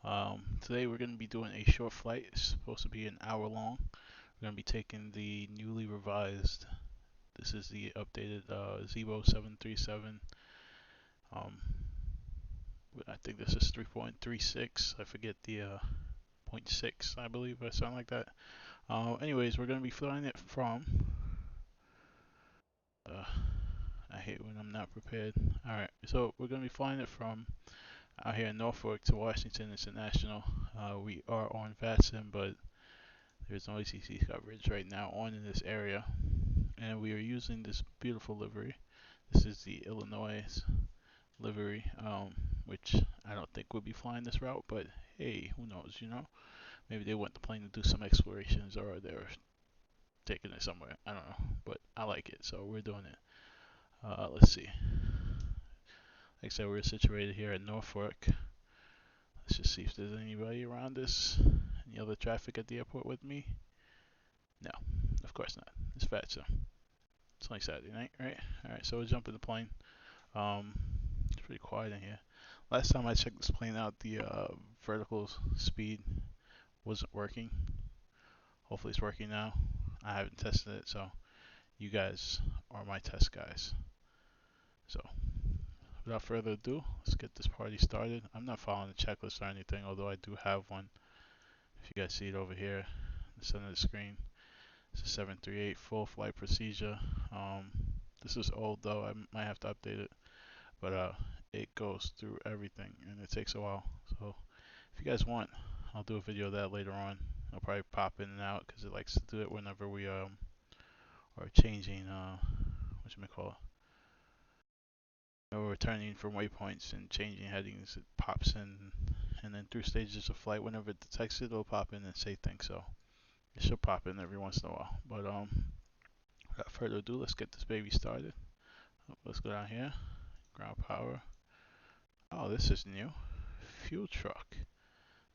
Today we're going to be doing a short flight. It's supposed to be an hour long. We're going to be taking the newly revised. This is the updated Zibo 737. Um, I think this is 3.36. I forget the point 0.6, I believe, or something like that. Anyways, we're going to be flying it from. Uh, I hate when I'm not prepared. Alright, so we're going to be flying it from out here in Norfolk to Washington International. We are on VATSIM, but there's no ACC coverage right now on in this area, and we are using this beautiful livery. This is the Illinois livery, which I don't think we'll be flying this route, but hey, who knows, you know? Maybe they want the plane to do some explorations, or they're taking it somewhere. I don't know, but I like it, so we're doing it. Let's see. Like I said, we're situated here at Norfolk. Let's just see if there's anybody around us. Any other traffic at the airport with me? No, of course not. It's Fatso. It's only Saturday night, right? Alright, so we'll jump in the plane. It's pretty quiet in here. Last time I checked this plane out, the vertical speed wasn't working. Hopefully it's working now. I haven't tested it, so you guys are my test guys. So, without further ado, let's get this party started. I'm not following the checklist or anything, although I do have one. If you guys see it over here in the center of the screen. It's a 738 full flight procedure. This is old though, I might have to update it, but it goes through everything and it takes a while. So if you guys want, I'll do a video of that later on. I'll probably pop in and out because it likes to do it whenever we are changing what you may call it. We're returning from waypoints and changing headings. It pops in, and then through stages of flight, whenever it detects it, it'll pop in and say things. So it should pop in every once in a while. But without further ado, let's get this baby started. Let's go down here. Ground power. Oh, this is new. Fuel truck.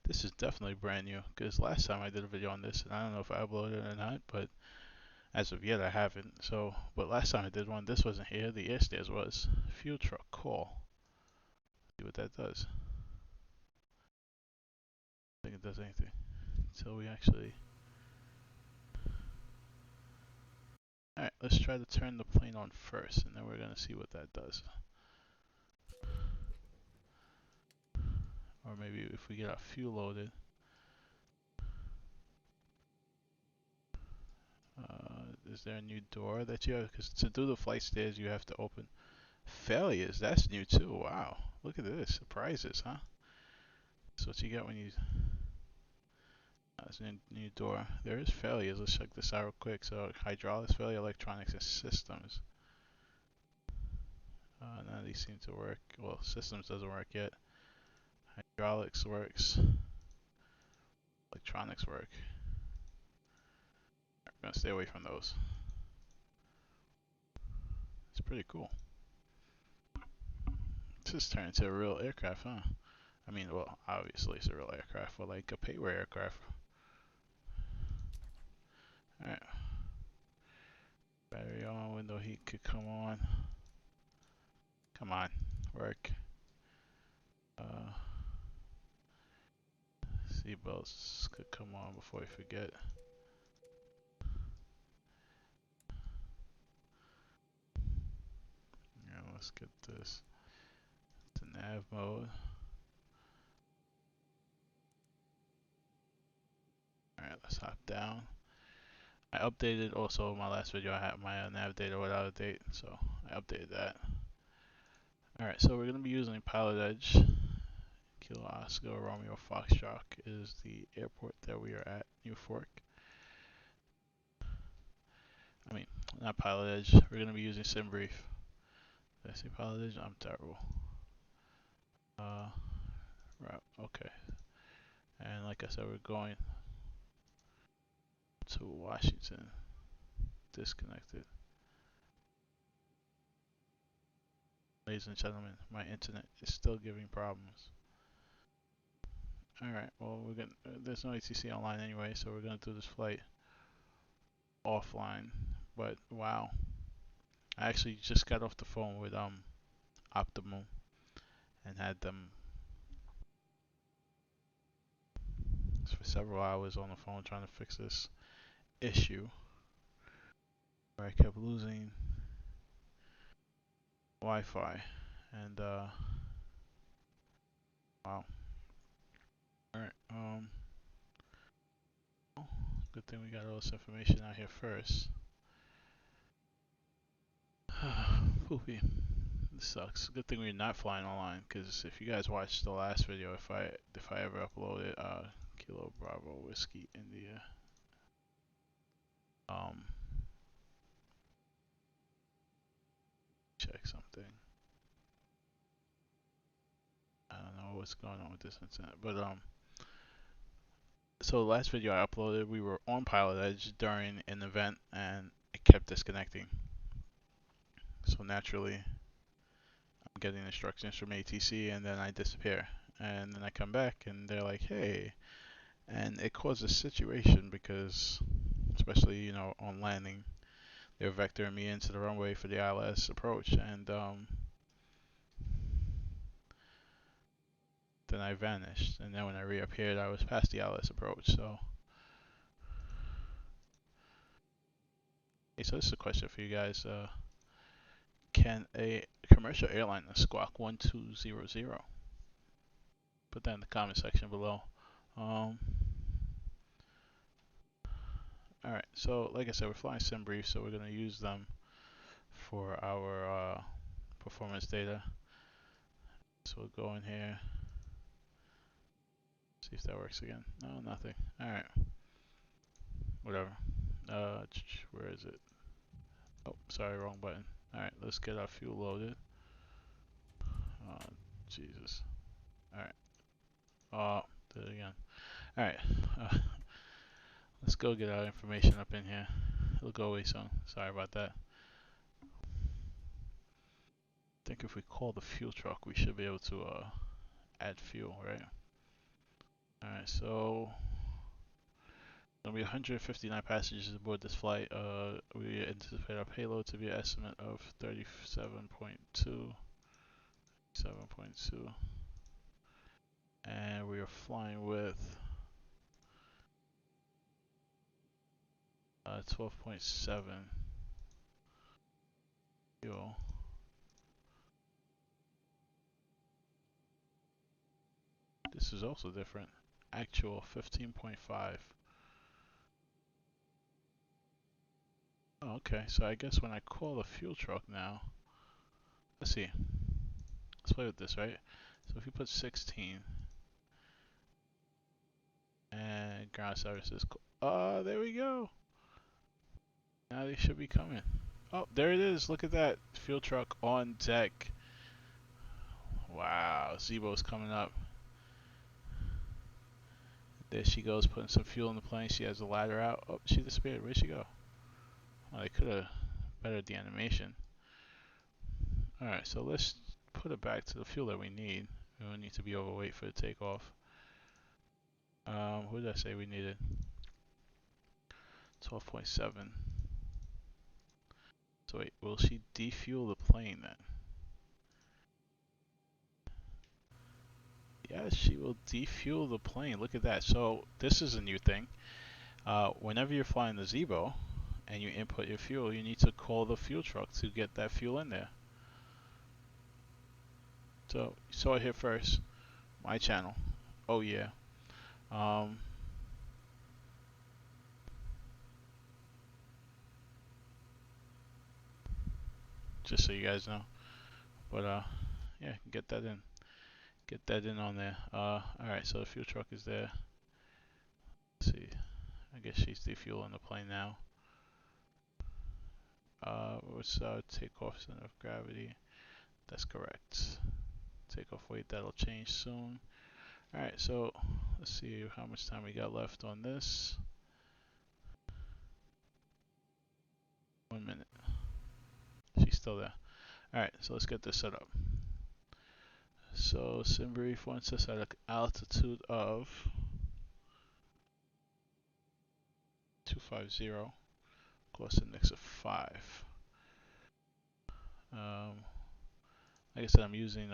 This is definitely brand new because last time I did a video on this, and I don't know if I uploaded it or not, but as of yet I haven't. So, but last time I did one, this wasn't here. The air stairs was. Fuel truck call. See what that does. I think it does anything until we actually. Alright, let's try to turn the plane on first, and then we're gonna see what that does. Or maybe if we get our fuel loaded. Is there a new door that you have? Because to do the flight stairs, you have to open. Failures, that's new too. Wow, look at this. Surprises, huh? That's what you get when you. That's a new door. There is failures. Let's check this out real quick. So, hydraulics failure, electronics, and systems. None of these seem to work. Well, systems doesn't work yet. Hydraulics works. Electronics work. We're gonna stay away from those. It's pretty cool. This has turned into a real aircraft, huh? I mean, well, obviously it's a real aircraft, but like a payware aircraft. Alright. Battery on, window heat could come on. Come on, work. Seatbelts could come on before we forget. Yeah, let's get this to nav mode. Alright, let's hop down. I updated also my last video. I had my nav data without a date, so I updated that. Alright, so we're going to be using Pilot Edge. Kilo Oscar Romeo Foxtrot is the airport that we are at, New Fork. I mean, not Pilot Edge. We're going to be using SimBrief. Did I say Pilot Edge? I'm terrible. Right, okay. And like I said, we're going to Washington. Disconnected. Ladies and gentlemen, my internet is still giving problems. Alright, well, there's no ATC online anyway, so we're gonna do this flight offline. But wow, I actually just got off the phone with Optimum and had them for several hours on the phone trying to fix this issue where I kept losing Wi-Fi. And wow. All right. Good thing we got all this information out here first. Poopy. This sucks. Good thing we're not flying online, because if you guys watched the last video, if I ever uploaded Kilo Bravo Whiskey India, check something. I don't know what's going on with this internet, but so the last video I uploaded, we were on Pilot Edge during an event, and it kept disconnecting. So naturally, I'm getting instructions from ATC, and then I disappear, and then I come back, and they're like, "Hey," and it caused a situation because, especially on landing, they're vectoring me into the runway for the ILS approach, and then I vanished, and then when I reappeared, I was past the ILS approach. So this is a question for you guys. Can a commercial airliner squawk 1200? Put that in the comment section below. Alright, so like I said, we're flying SimBrief, so we're going to use them for our performance data. So we'll go in here, see if that works again. No, nothing. Alright, whatever. Where is it? Oh, sorry, wrong button. Alright, let's get our fuel loaded. Jesus. Alright. Oh, did it again. Alright. Let's go get our information up in here. It'll go away soon. Sorry about that. I think if we call the fuel truck, we should be able to add fuel, right? Alright, so there'll be 159 passengers aboard this flight. We anticipate our payload to be an estimate of 37.2. And we are flying with 12.7 fuel. This is also different. Actual 15.5. Oh, okay, so I guess when I call the fuel truck now, let's see. Let's play with this, right? So if you put 16 and ground services, there we go. Now they should be coming. Oh, there it is. Look at that. Fuel truck on deck. Wow, Zibo's coming up. There she goes, putting some fuel in the plane. She has the ladder out. Oh, she disappeared. Where'd she go? Oh, they could have bettered the animation. Alright, so let's put it back to the fuel that we need. We don't need to be overweight for the takeoff. What did I say we needed? 12.7. So wait, will she defuel the plane then? Yes, she will defuel the plane. Look at that. So this is a new thing. Whenever you're flying the Zibo and you input your fuel, you need to call the fuel truck to get that fuel in there. So you saw it here first. My channel. Oh yeah. Just so you guys know. But yeah, get that in. Get that in on there. Alright, so the fuel truck is there. Let's see. I guess she's defueling the plane now. What's takeoff center of gravity? That's correct. Takeoff weight, that'll change soon. Alright, so let's see how much time we got left on this. 1 minute. She's still there. Alright, so let's get this set up. So SimBrief wants us at an altitude of 250, course index of 5. Like I said, I'm using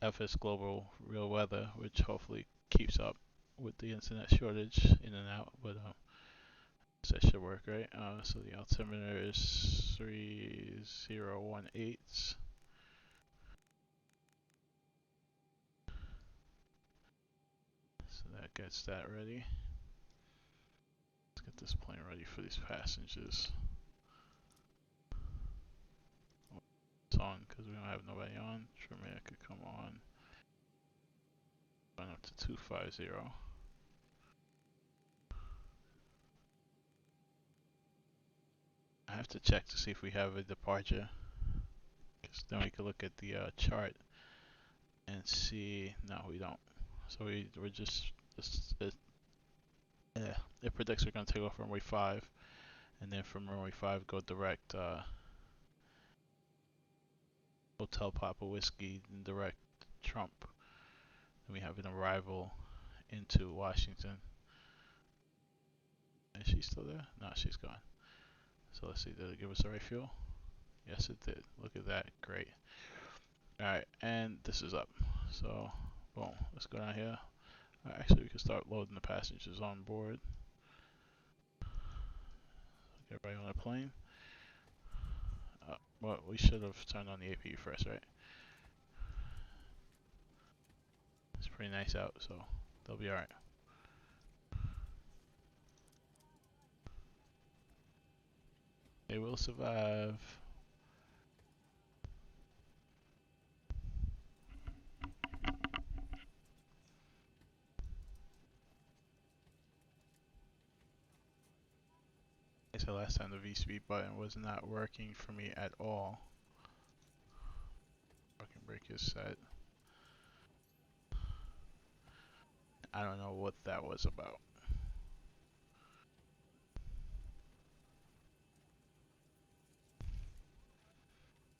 FS Global Real Weather, which hopefully keeps up with the internet shortage in and out, but that should work, right? So the altimeter is 3018. So that gets that ready. Let's get this plane ready for these passengers. It's on because we don't have nobody on. Tremere could come on. Going up to 250. I have to check to see if we have a departure, because then we can look at the chart and see. No, we don't. So we're just it predicts we're gonna take off runway 5, and then from runway 5 go direct Hotel Papa Whiskey and direct Trump. And we have an arrival into Washington. Is she still there? No, she's gone. So let's see, did it give us the right fuel? Yes, it did. Look at that, great. Alright, and this is up. So, boom, let's go down here. Actually, we can start loading the passengers on board. Get everybody on the plane. Well, we should have turned on the APU first, right? It's pretty nice out, so they'll be alright. They will survive. So last time the V-speed button was not working for me at all. Fucking brake is set. I don't know what that was about.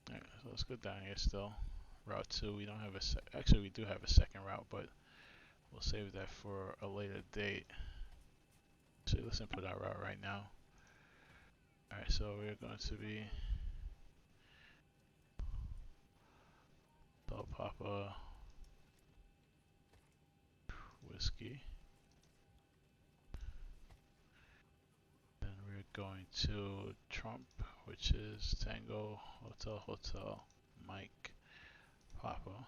Alright, so let's go down here still. Route 2, we don't have a actually we do have a second route, but we'll save that for a later date. So let's input our route right now. Alright, so we're going to be Del Papa Whiskey. Then we're going to Trump, which is Tango Hotel Hotel Mike Papa.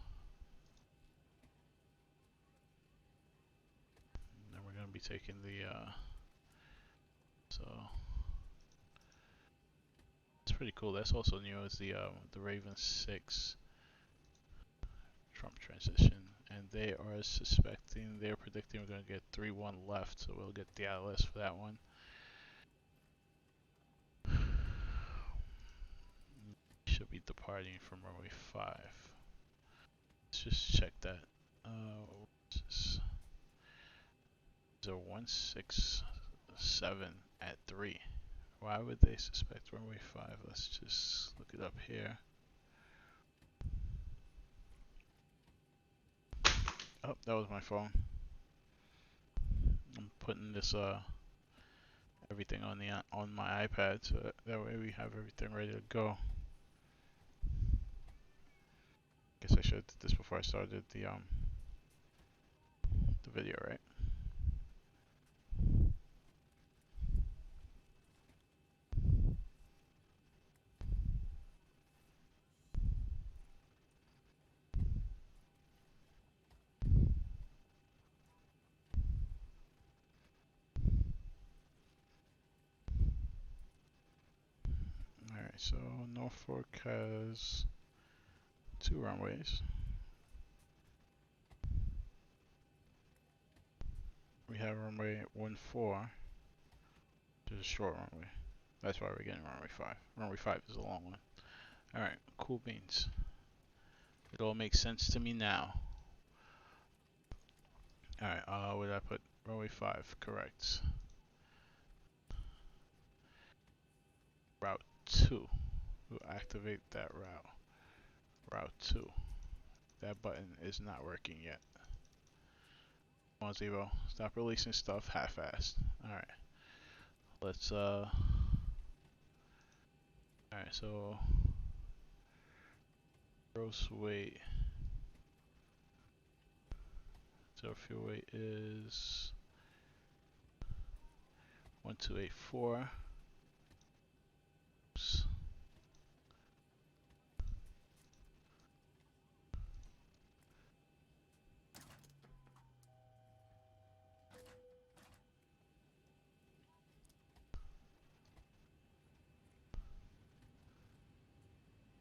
And then we're going to be taking the so it's pretty cool. That's also new as the Raven 6 Trump transition, and they are suspecting, they're predicting we're going to get 3-1 left, so we'll get the ILS for that one. Should be departing from runway 5. Let's just check that. Is a 167 at 3. Why would they suspect runway 5? Let's just look it up here. Oh, that was my phone. I'm putting this everything on the on my iPad, so that way we have everything ready to go. Guess I should have did this before I started the video, right? Alright, so Norfolk has 2 runways. We have runway 14, which is a short runway. That's why we're getting runway 5. Runway 5 is a long one. Alright, cool beans. It all makes sense to me now. Alright, what did I put? Runway 5, correct. Route 2. We'll activate that route. Route 2. That button is not working yet. Come on, Zibo. Stop releasing stuff half-assed. Alright. Let's, alright, so gross weight So fuel weight is 1284. Oops.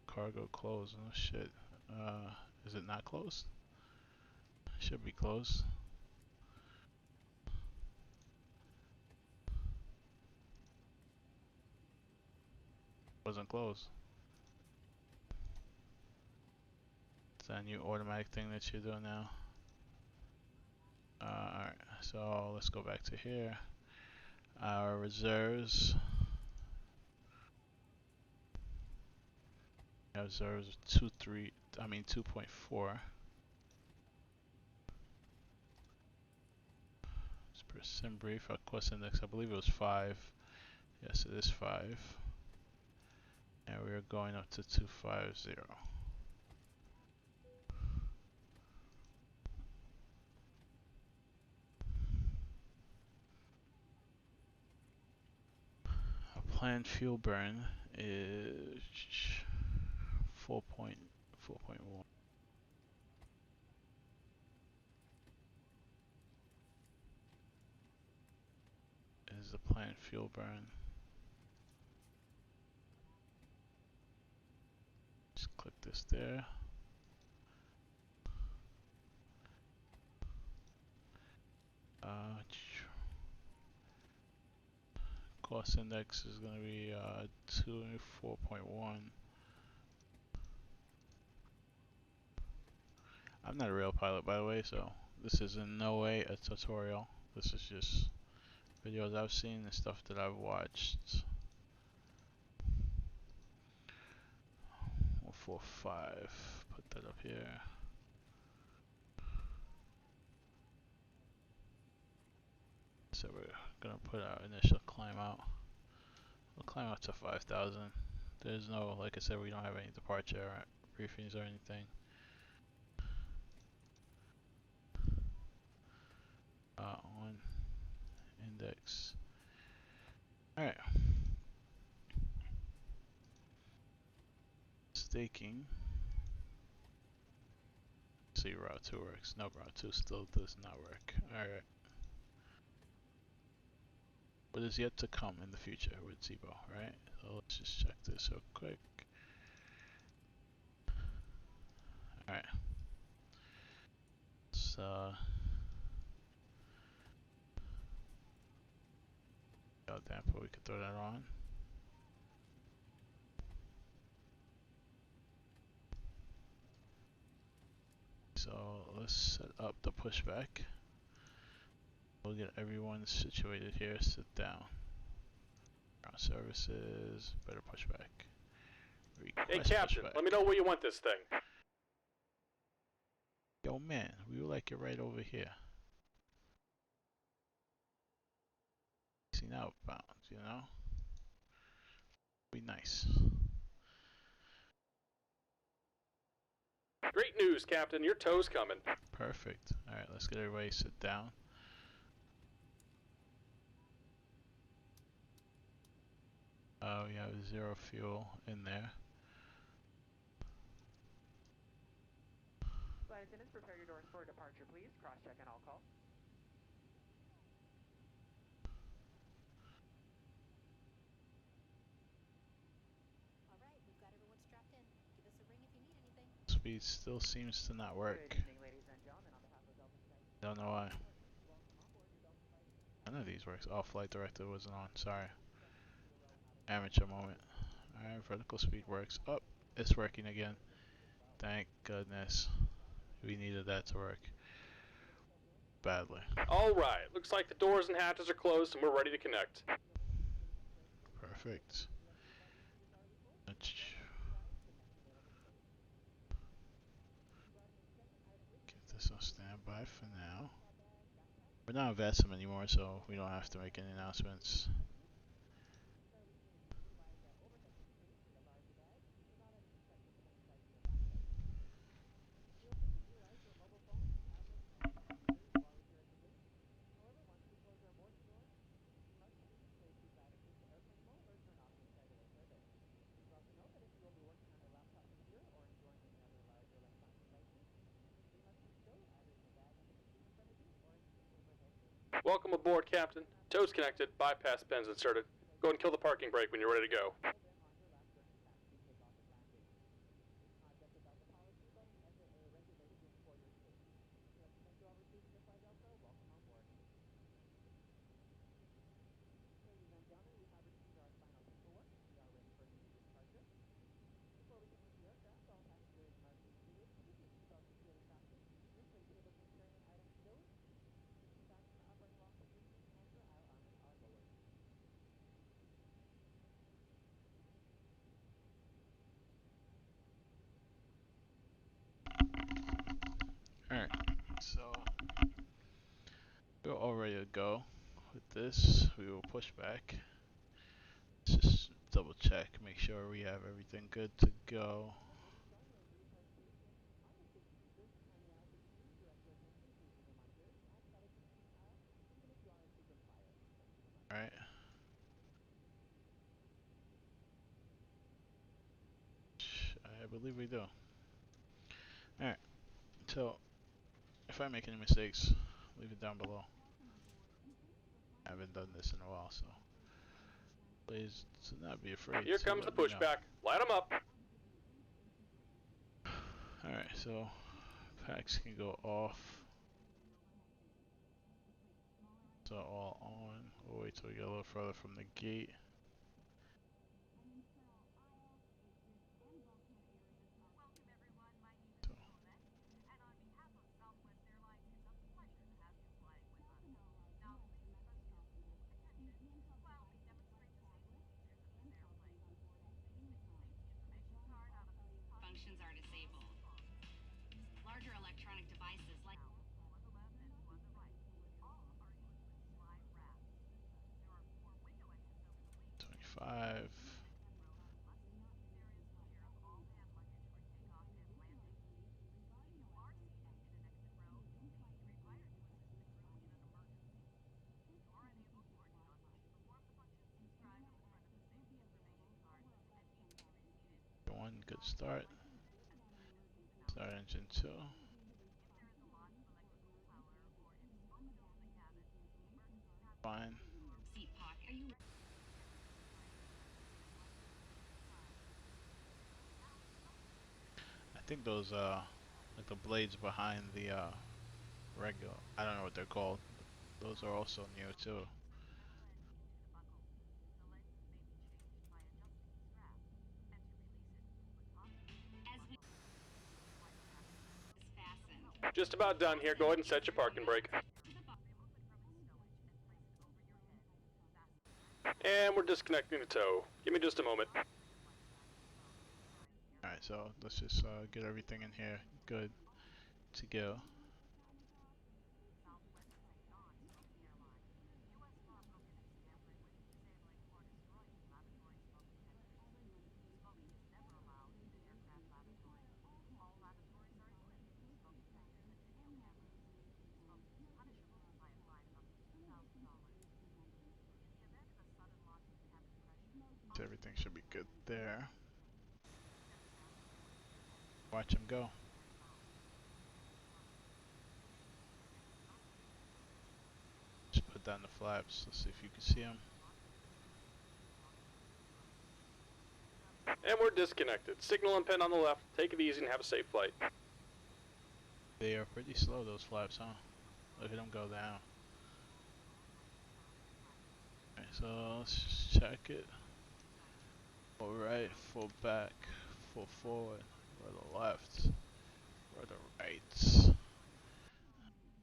Cargo closed. Oh shit. Is it not closed? Should be closed. Wasn't closed. Is that a new automatic thing that you're doing now? Alright, so let's go back to here. Our reserves. Our reserves are 2.4. Percent brief. Our cost index, I believe it was 5. Yes, it is 5. And we are going up to 250. Our planned fuel burn is 4.1. Is the planned fuel burn. Just click this there. Cost index is going to be 4.1. I'm not a real pilot, by the way, so this is in no way a tutorial. This is just videos I've seen and stuff that I've watched. 145. Put that up here. So we're gonna put our initial climb out. We'll climb out to 5,000. There's no, like I said, we don't have any departure briefings or anything. On index. Alright. Staking. See, route 2 works. No, route 2 still does not work. Alright. What is yet to come in the future with Zibo, right? So let's just check this real quick. Alright. So damper, we could throw that on. So let's set up the pushback. We'll get everyone situated here. Sit down. Ground services, better pushback. Hey Captain, pushback. let me know where you want this thing. Yo man, we would like it right over here. Seen outbound, you know? Be nice. Great news, Captain. Your tow's coming. Perfect. Alright, let's get everybody sit down. We have 0 fuel in there. Flight attendants, prepare your doors for departure, please. Cross-check and all call. All right, we've got everyone strapped in. Give us a ring if you need anything. Speed still seems to not work. Good evening, ladies and gentlemen. On behalf of Delta Flight, Don't know why. welcome on board your Delta Flight. None of these works. Oh, flight director wasn't on. Sorry. Amateur moment. Alright, vertical speed works. Oh, it's working again. Thank goodness. We needed that to work. Badly. Alright, looks like the doors and hatches are closed and we're ready to connect. Perfect. Get this on standby for now. We're not in VATSIM anymore, so we don't have to make any announcements. Welcome aboard, Captain. Toes connected, bypass pins inserted. Go ahead and kill the parking brake when you're ready to go. Alright, so we're all ready to go. With this, we will push back. Let's just double check, make sure we have everything good to go. Alright. I believe we do. Alright, so if I make any mistakes, leave it down below. I haven't done this in a while, so please do not be afraid. Here to comes the let me know. pushback. Light them up. Alright, so packs can go off. So all on. We'll wait till we get a little further from the gate. So, Functions are disabled. Larger electronic devices like 25. One good start. Start engine 2. Fine. seat pocket. Are you I think those like the blades behind the regular, I don't know what they're called. Those are also new too. as we is fastened Just about done here. Go ahead and set your parking brake. to the box. And we're disconnecting the tow. Give me just a moment. Alright, so let's just get everything in here good to go. Everything should be good there. Watch him go. Just put down the flaps. Let's see if you can see him. And we're disconnected. Signal and pin on the left. Take it easy and have a safe flight. They are pretty slow, those flaps, huh? Look at them go down. Alright, so let's just check it. Full right, full back, full forward, or the left, or the right. This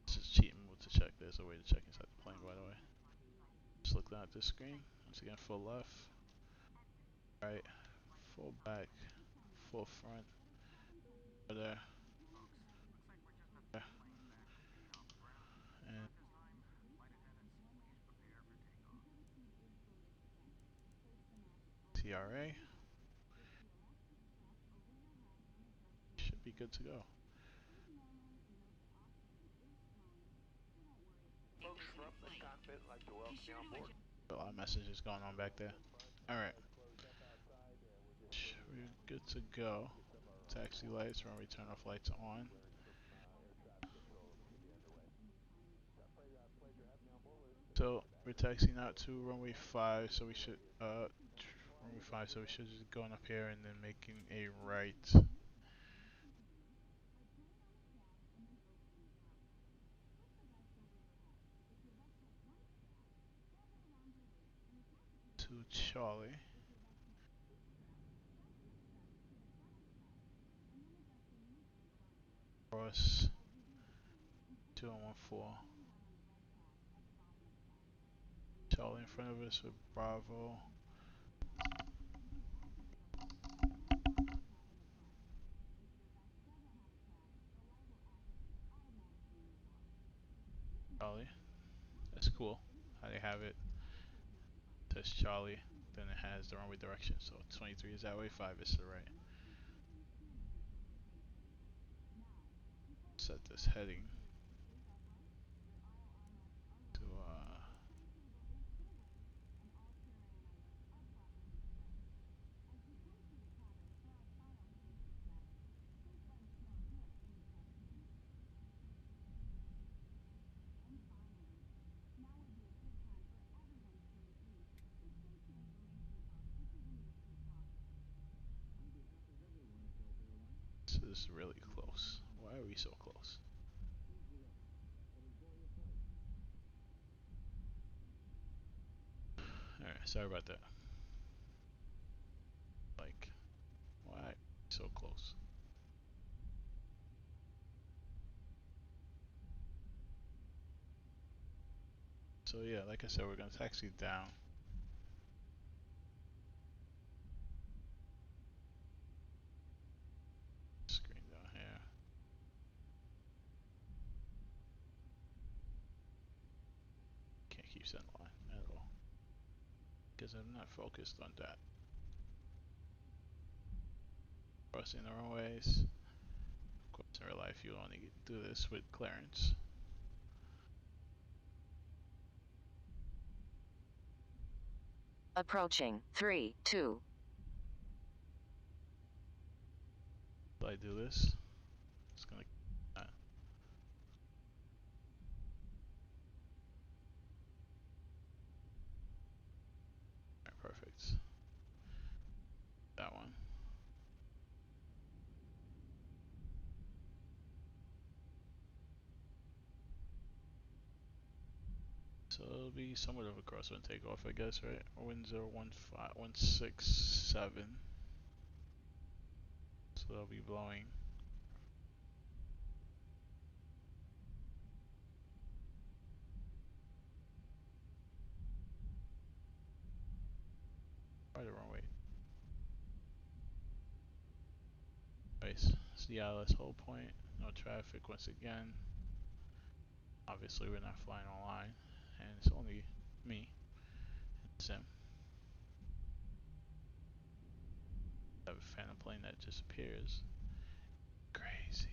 is cheating to check. There's a way to check inside the plane, by the way. Just look down at this screen. Once again, full left, right, full back, full front. Over there. There. And TRA. Should be good to go. Folks from the cockpit like to welcome you on board. A lot of messages going on back there. Alright. We're good to go. Taxi lights, runway turn off lights on. So we're taxiing out to runway 5, so we should runway 5, so we should just going up here and then making a right to Charlie. Cross 2114. Charlie in front of us with Bravo. Charlie. That's cool. How they have it. Says Charlie. Then it has the runway direction. So 23 is that way, 5 is to the right. Set this heading to this is really close. Why are we so close? Alright, sorry about that. Like, why so close? So yeah, like I said, we're gonna taxi down. Screen down here. Can't keep setting line at all. Because I'm not focused on that. Crossing the runways. Of course, in real life, you only do this with clearance. Approaching 3, 2. If I do this, it's gonna. Alright, perfect. That one. So it'll be somewhat of a crosswind takeoff, I guess, right? Wind 015-167. So they'll be blowing. Right the wrong way. Nice. It's the ILS hold point. No traffic once again. Obviously, we're not flying online, and it's only me and Sim. I have a phantom plane that just appears. Crazy.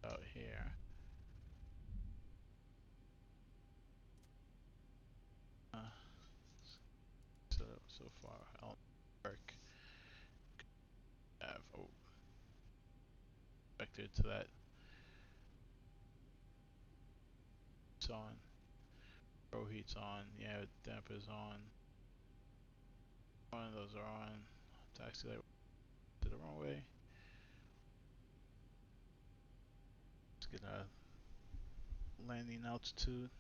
Out here. So far, I'll work. Have vector to that. It's on. Pro heat's on. Yeah, damper's on. One of those are on. Taxi light to the wrong way. Let's get a landing altitude.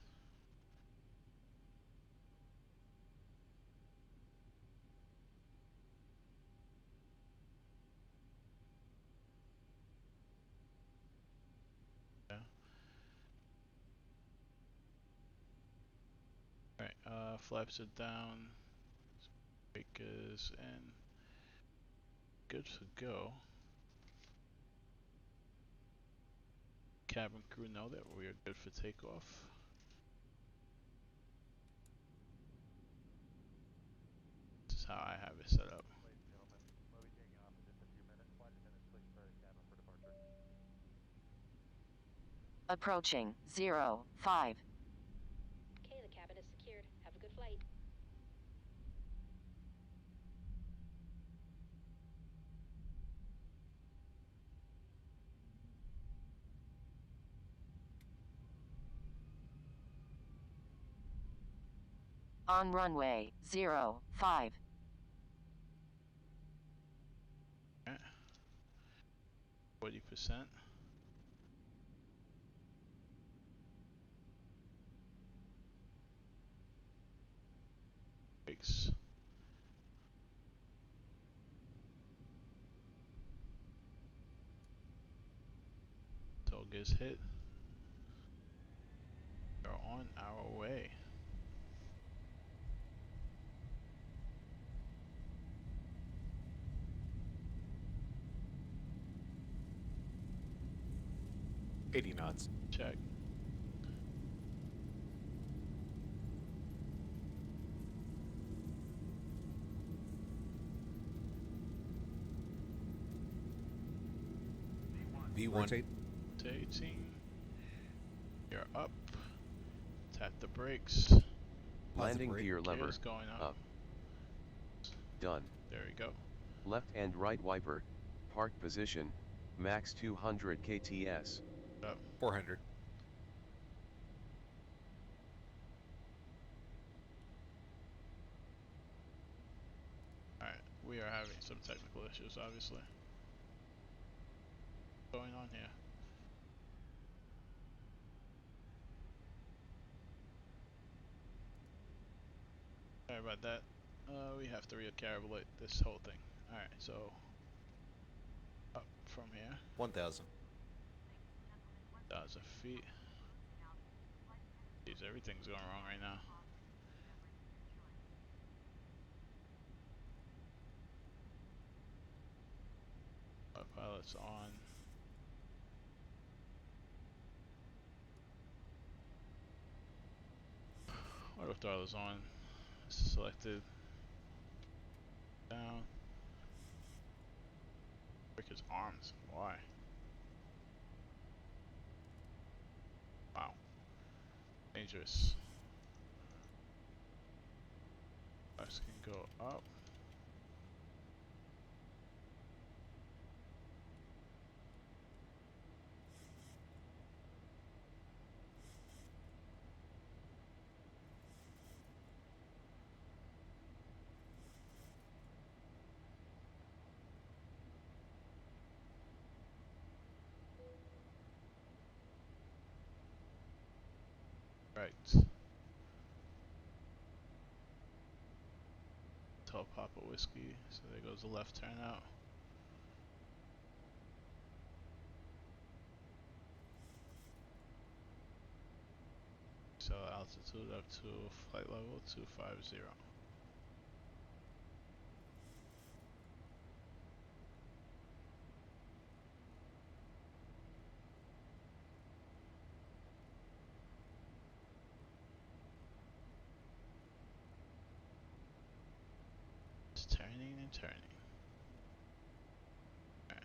Yeah. Alright, flaps are down. Breakers and good to go. Cabin crew know that we are good for takeoff. This is how I have it set up. Ladies and gentlemen, we'll be taking off in just a few minutes. Flight attendants, please prepare the cabin for departure. Approaching 0, 5. Okay, the cabin is secured. Have a good flight. flight. On runway 05. 40%. Brakes. Toll gets hit. We're on our way. $80 knots. Check. V1. Rotate. Rotating. You're up. Tap the brakes. Landing brake. gear lever. Gears going up. Done. There we go. Left and right wiper. Park position. Max 200 kts. Up. 400. Alright, we are having some technical issues, obviously. What's going on here? Sorry about that. We have to recalibrate this whole thing. Alright, so up from here, 1,000. 1,000 feet. Jeez, everything's going wrong right now. Pilot's on. Auto throttle's on. Selected. Down. Break his arms. Why? Wow. Dangerous. Us can go up. Right. Tall Papa Whiskey. So there goes the left turn out. So altitude up to flight level 250. It's turning and turning. Alright.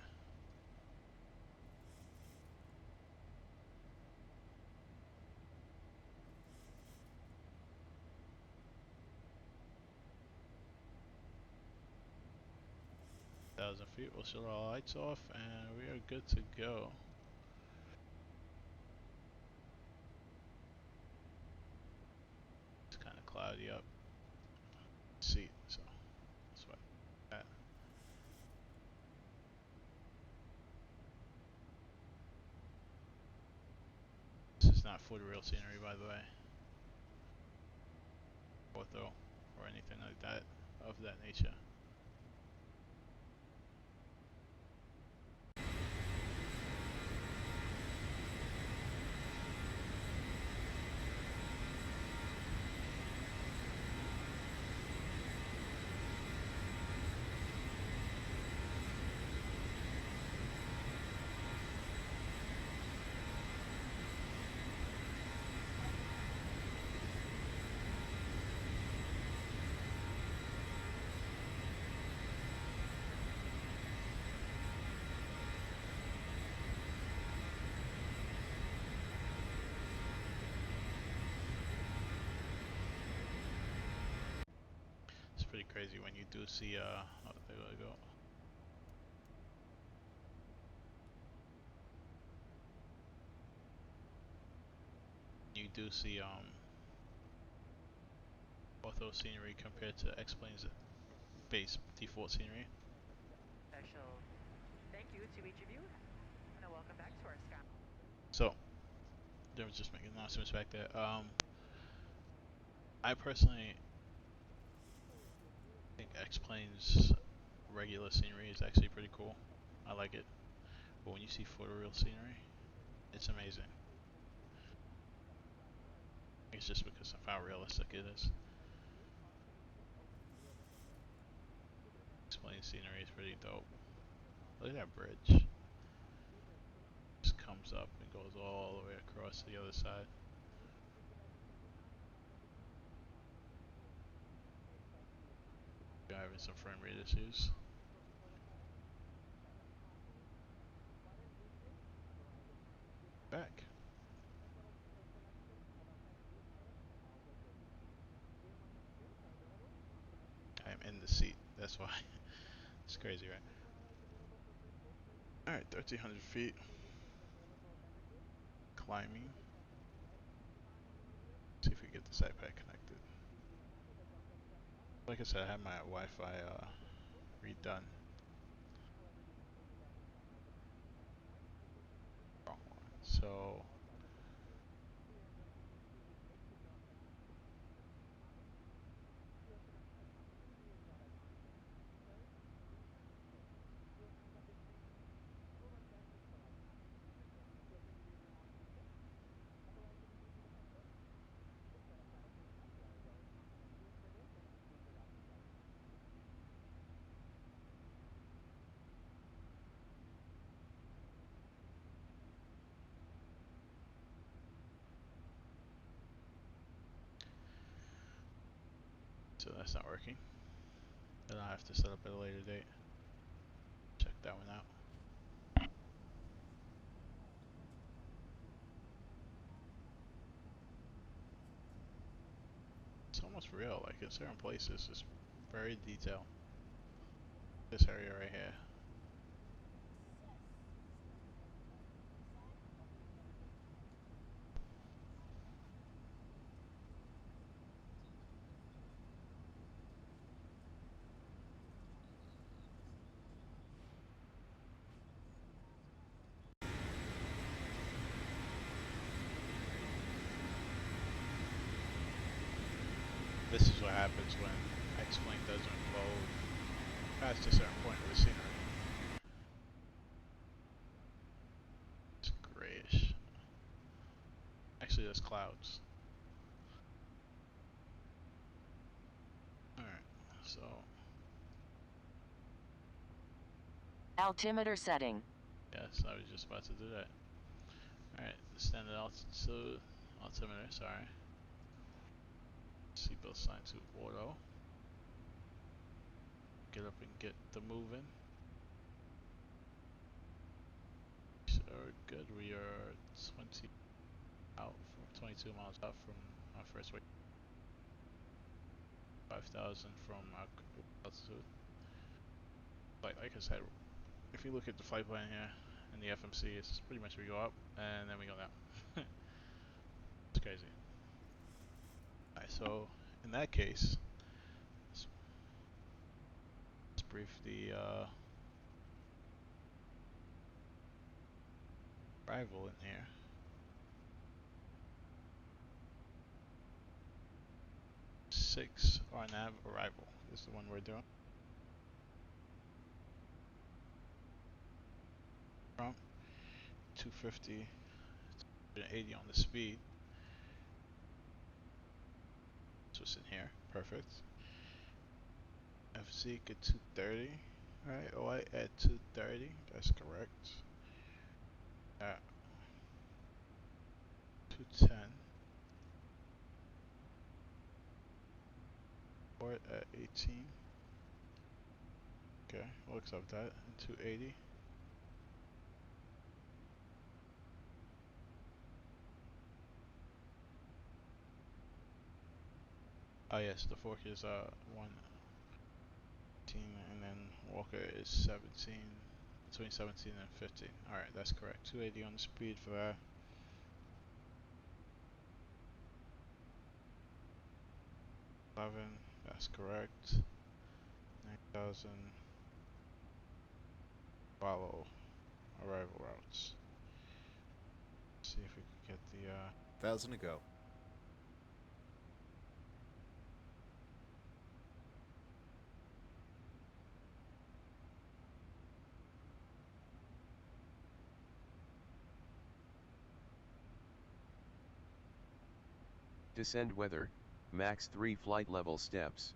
Thousand feet, we'll shut our lights off and we are good to go. It's kind of cloudy up. Seat, so that's what that. This is not for the real scenery, by the way. Ortho or anything like that of that nature. pretty crazy when you do see oh, there we go. You do see ortho scenery compared to X-Plane's base default scenery. Special thank you to each of you, and welcome back to our sky. So, there was just making announcements back there. I personally think X-Plane's regular scenery is actually pretty cool. I like it. But when you see photoreal scenery, it's amazing. It's just because of how realistic it is. X-Plane scenery is pretty dope. Look at that bridge. Just comes up and goes all the way across to the other side. You're having some frame rate issues. Back. I'm in the seat. That's why. It's crazy, right? Alright, 1,300 feet. Climbing. See if we get this iPad connected. Like I said, I had my Wi-Fi redone. Wrong one. So that's not working. Then I'll have to set up at a later date. Check that one out. It's almost real, like in certain places, it's very detailed. This area right here. This is what happens when X-Plane doesn't load past a certain point of the scenery. It's grayish. Actually, there's clouds. Alright, so Altimeter setting. yes, I was just about to do that. Alright, standard altimeter, sorry. Seatbelt sign to auto. Get up and get the moving. So good, we are 22 miles out from our first weight. 5,000 from our altitude. Like I said, if you look at the flight plan here and the FMC, it's pretty much we go up and then we go down. It's crazy. Alright, so in that case, let's brief the arrival in here. 6 RNAV arrival is the one we're doing. From 250, 280 on the speed. So it's in here, perfect. FC at 230. Alright, OI at 230, that's correct. At 210. Port at 18. Okay, we'll accept that. And 280. Oh yes, the fork is 1. and then Walker is 17, between 17 and 15. Alright, that's correct. 280 on the speed for that. 11, that's correct. 9,000, follow arrival routes. See if we could get the 1,000 to go. Descend weather, max 3 flight level steps.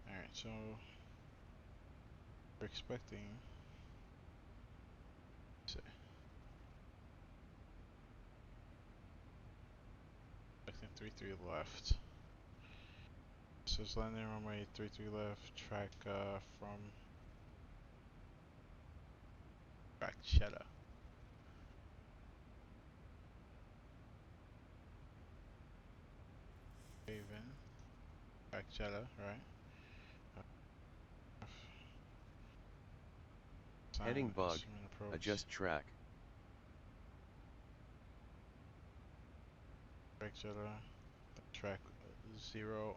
Alright, so we're expecting, say, expecting 33 left. So it's landing runway 33 left, track from track Cheddar. Haven, track Cheddar, right? Heading bug, Instrument approach. adjust track. Track Cheddar, track 0,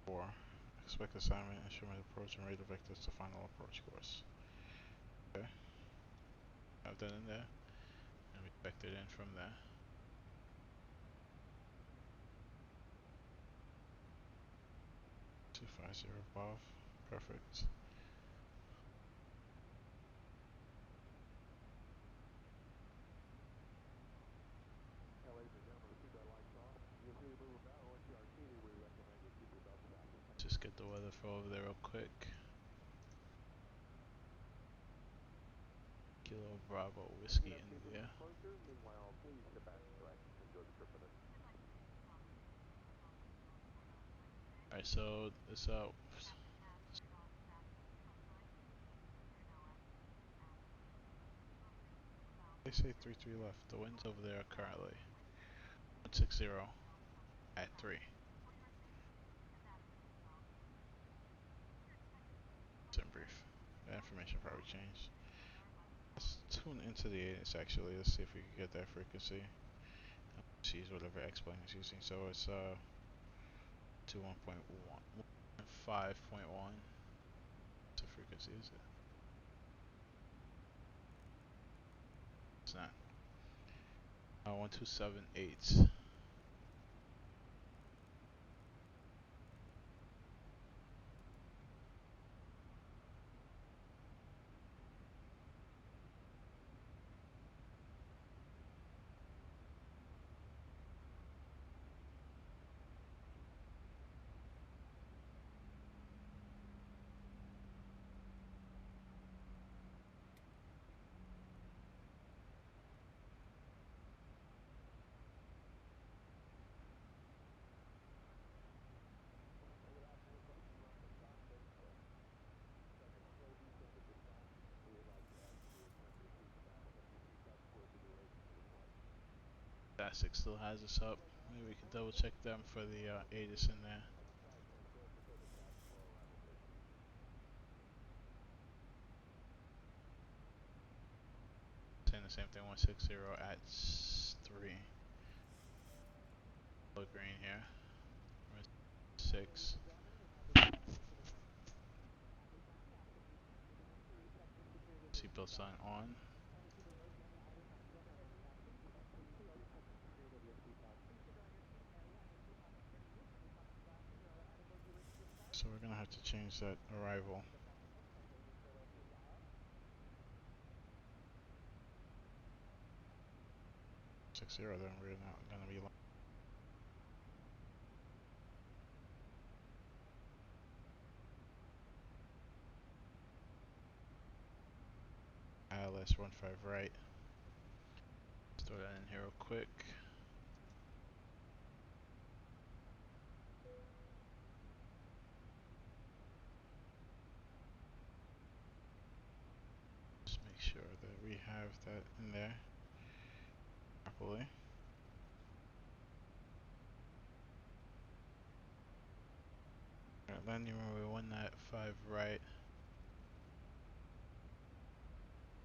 4. Expect assignment, instrument approach, and radar vectors to final approach course. Okay. Have that in there, and we vectored in from there. 250 above. Perfect. Just get the weather for over there real quick. Kilo Bravo Whiskey India. Alright, so it's they say 33 left. The winds over there are currently 160 at 3. It's in brief. That information probably changed. Let's tune into the 8s actually. Let's see if we can get that frequency. Let's use whatever X-plane is using. So it's 21.1, 5.1. What's the frequency is it? It's not. 1278. Dastic still has us up. Maybe we can double check them for the ATIS in there. Saying the same thing, 160 at 3. Low green here. 6. Seatbelt sign on. So we're gonna have to change that arrival. 60, then we're not gonna be long. ILS 15 right. Let's throw that in here real quick. Just make sure that we have that in there properly. landing runway 195 right.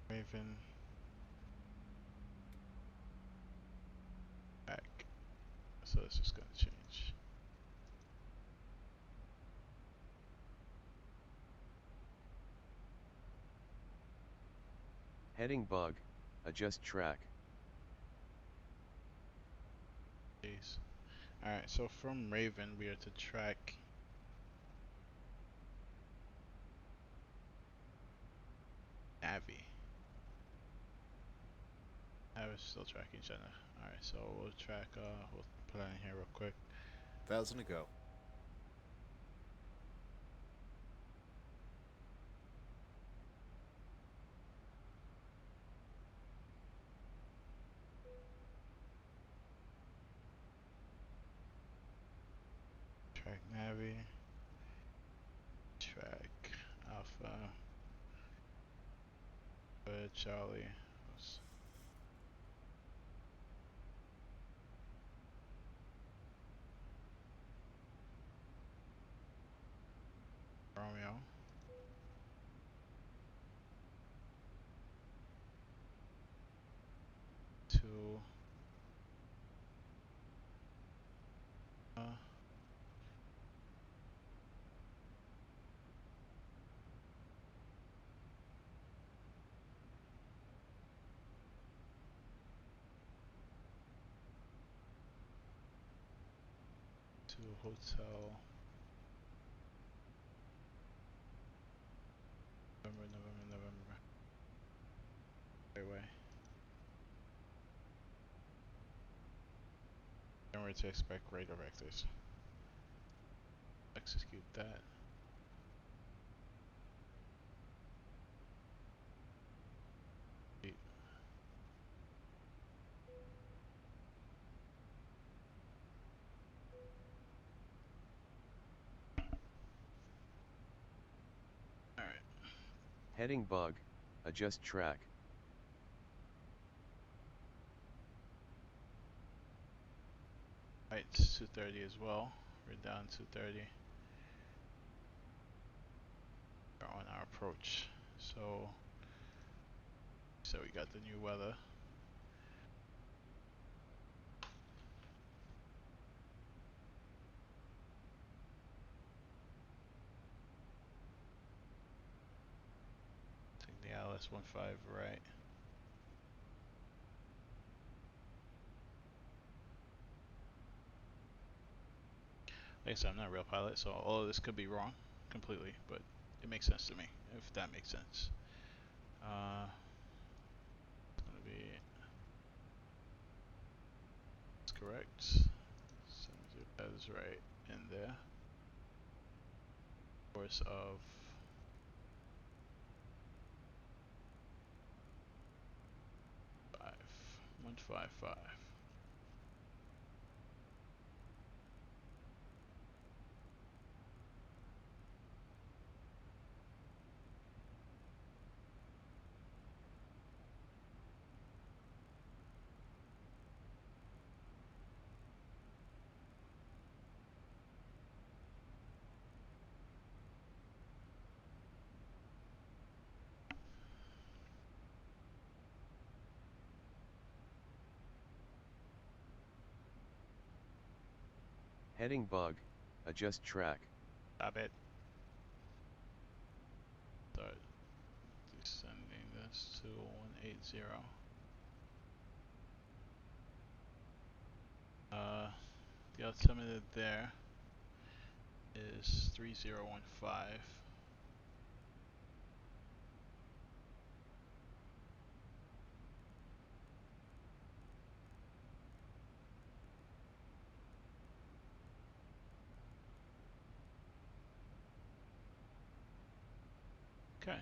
Raven. Back. So it's just gonna change. Heading bug, adjust track. Jeez. Alright, so from Raven we are to track Navi. I was still tracking each other. Alright, so we'll track, we'll put it in here real quick. 1,000 to go. Track Navi. Track Alpha. Charlie. Romeo. To hotel. November. Right away. Remember to expect radar vectors. Execute that. Alright. Heading bug, adjust track. Right, it's 230 as well. We're down 230. We're on our approach. So we got the new weather. Take the LS-15 right. Like I said, I'm not a real pilot, so all of this could be wrong completely, but it makes sense to me, if that makes sense. It's gonna be, it's correct. 70, that is right in there. Course of 155. Heading bug, adjust track. Stop it. Start descending this to 180. The altimeter there is 3015. Okay.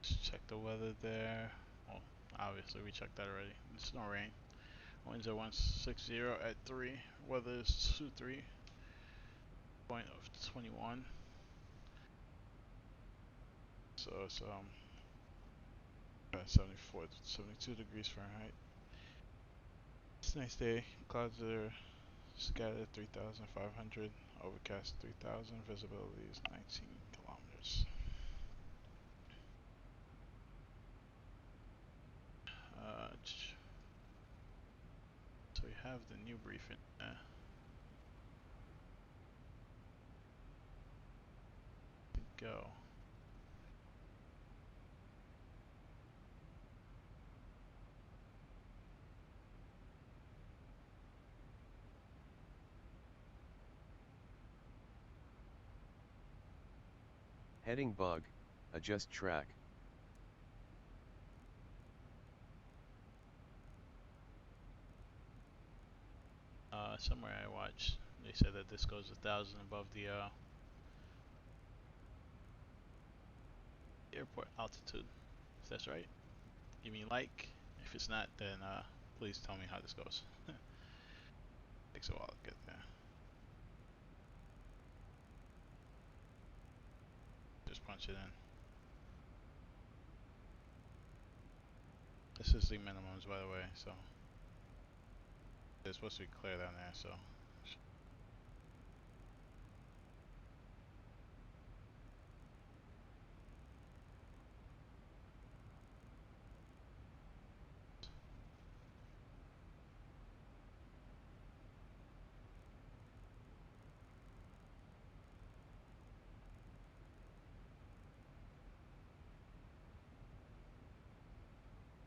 Let's check the weather there. Well, obviously we checked that already. It's no rain. Winds are 160 at 3. Weather is 23. Point of 21. So it's 74, 72 degrees Fahrenheit. It's a nice day. Clouds are scattered 3,500. Overcast 3,000. Visibility is 19 kilometers. So we have the new briefing there. Go. Heading bug, adjust track. Somewhere I watched, they said that this goes 1,000 above the airport altitude. If that's right, give me like. If it's not, then please tell me how this goes. Takes a while to get there. Just punch it in. This is the minimums, by the way, so it's supposed to be clear down there, so.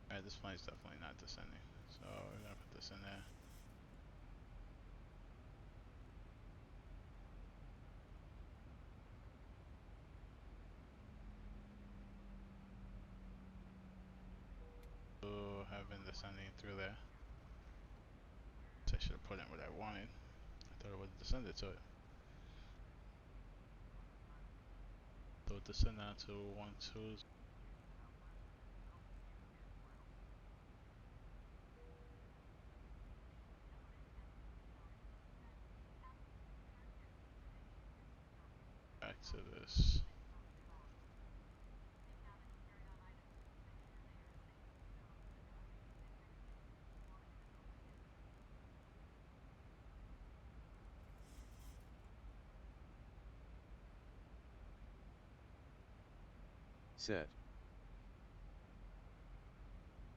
Alright, this flight's definitely not descending, so we're gonna put this in there. So have been descending through there. So I should have put in what I wanted. I thought it would have descended to it. So it descend down to 120. Back to this. Set.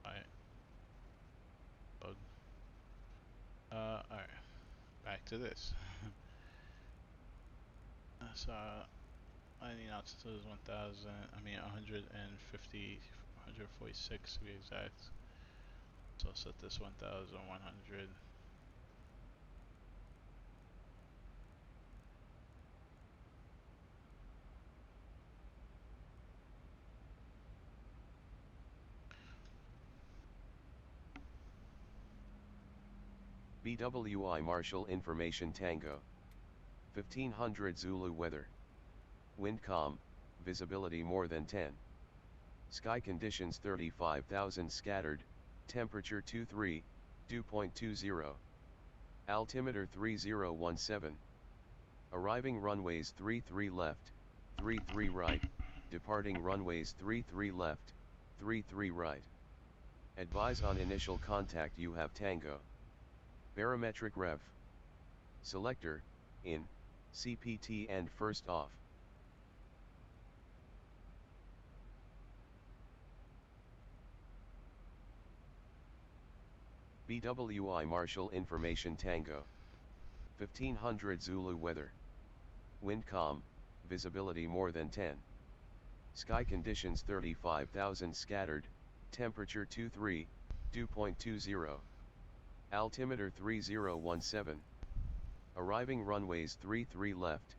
Alright. Bug. Alright. Back to this. So landing altitude is 1,000. I mean 150, 146 to be exact. So I'll set this 1,100. BWI Marshall Information Tango. 1500 Zulu weather. Wind calm, visibility more than 10. Sky conditions 35,000 scattered, temperature 23, dew point 20. Altimeter 3017. Arriving runways 33 left, 33 right, departing runways 33 left, 33 right. Advise on initial contact you have Tango. Barometric rev. Selector, in, CPT and first off. BWI Marshall Information Tango. 1500 Zulu weather. Wind calm, visibility more than 10. Sky conditions 35,000 scattered, temperature 23, dew point 20. Altimeter 3017. Arriving runways 33 left,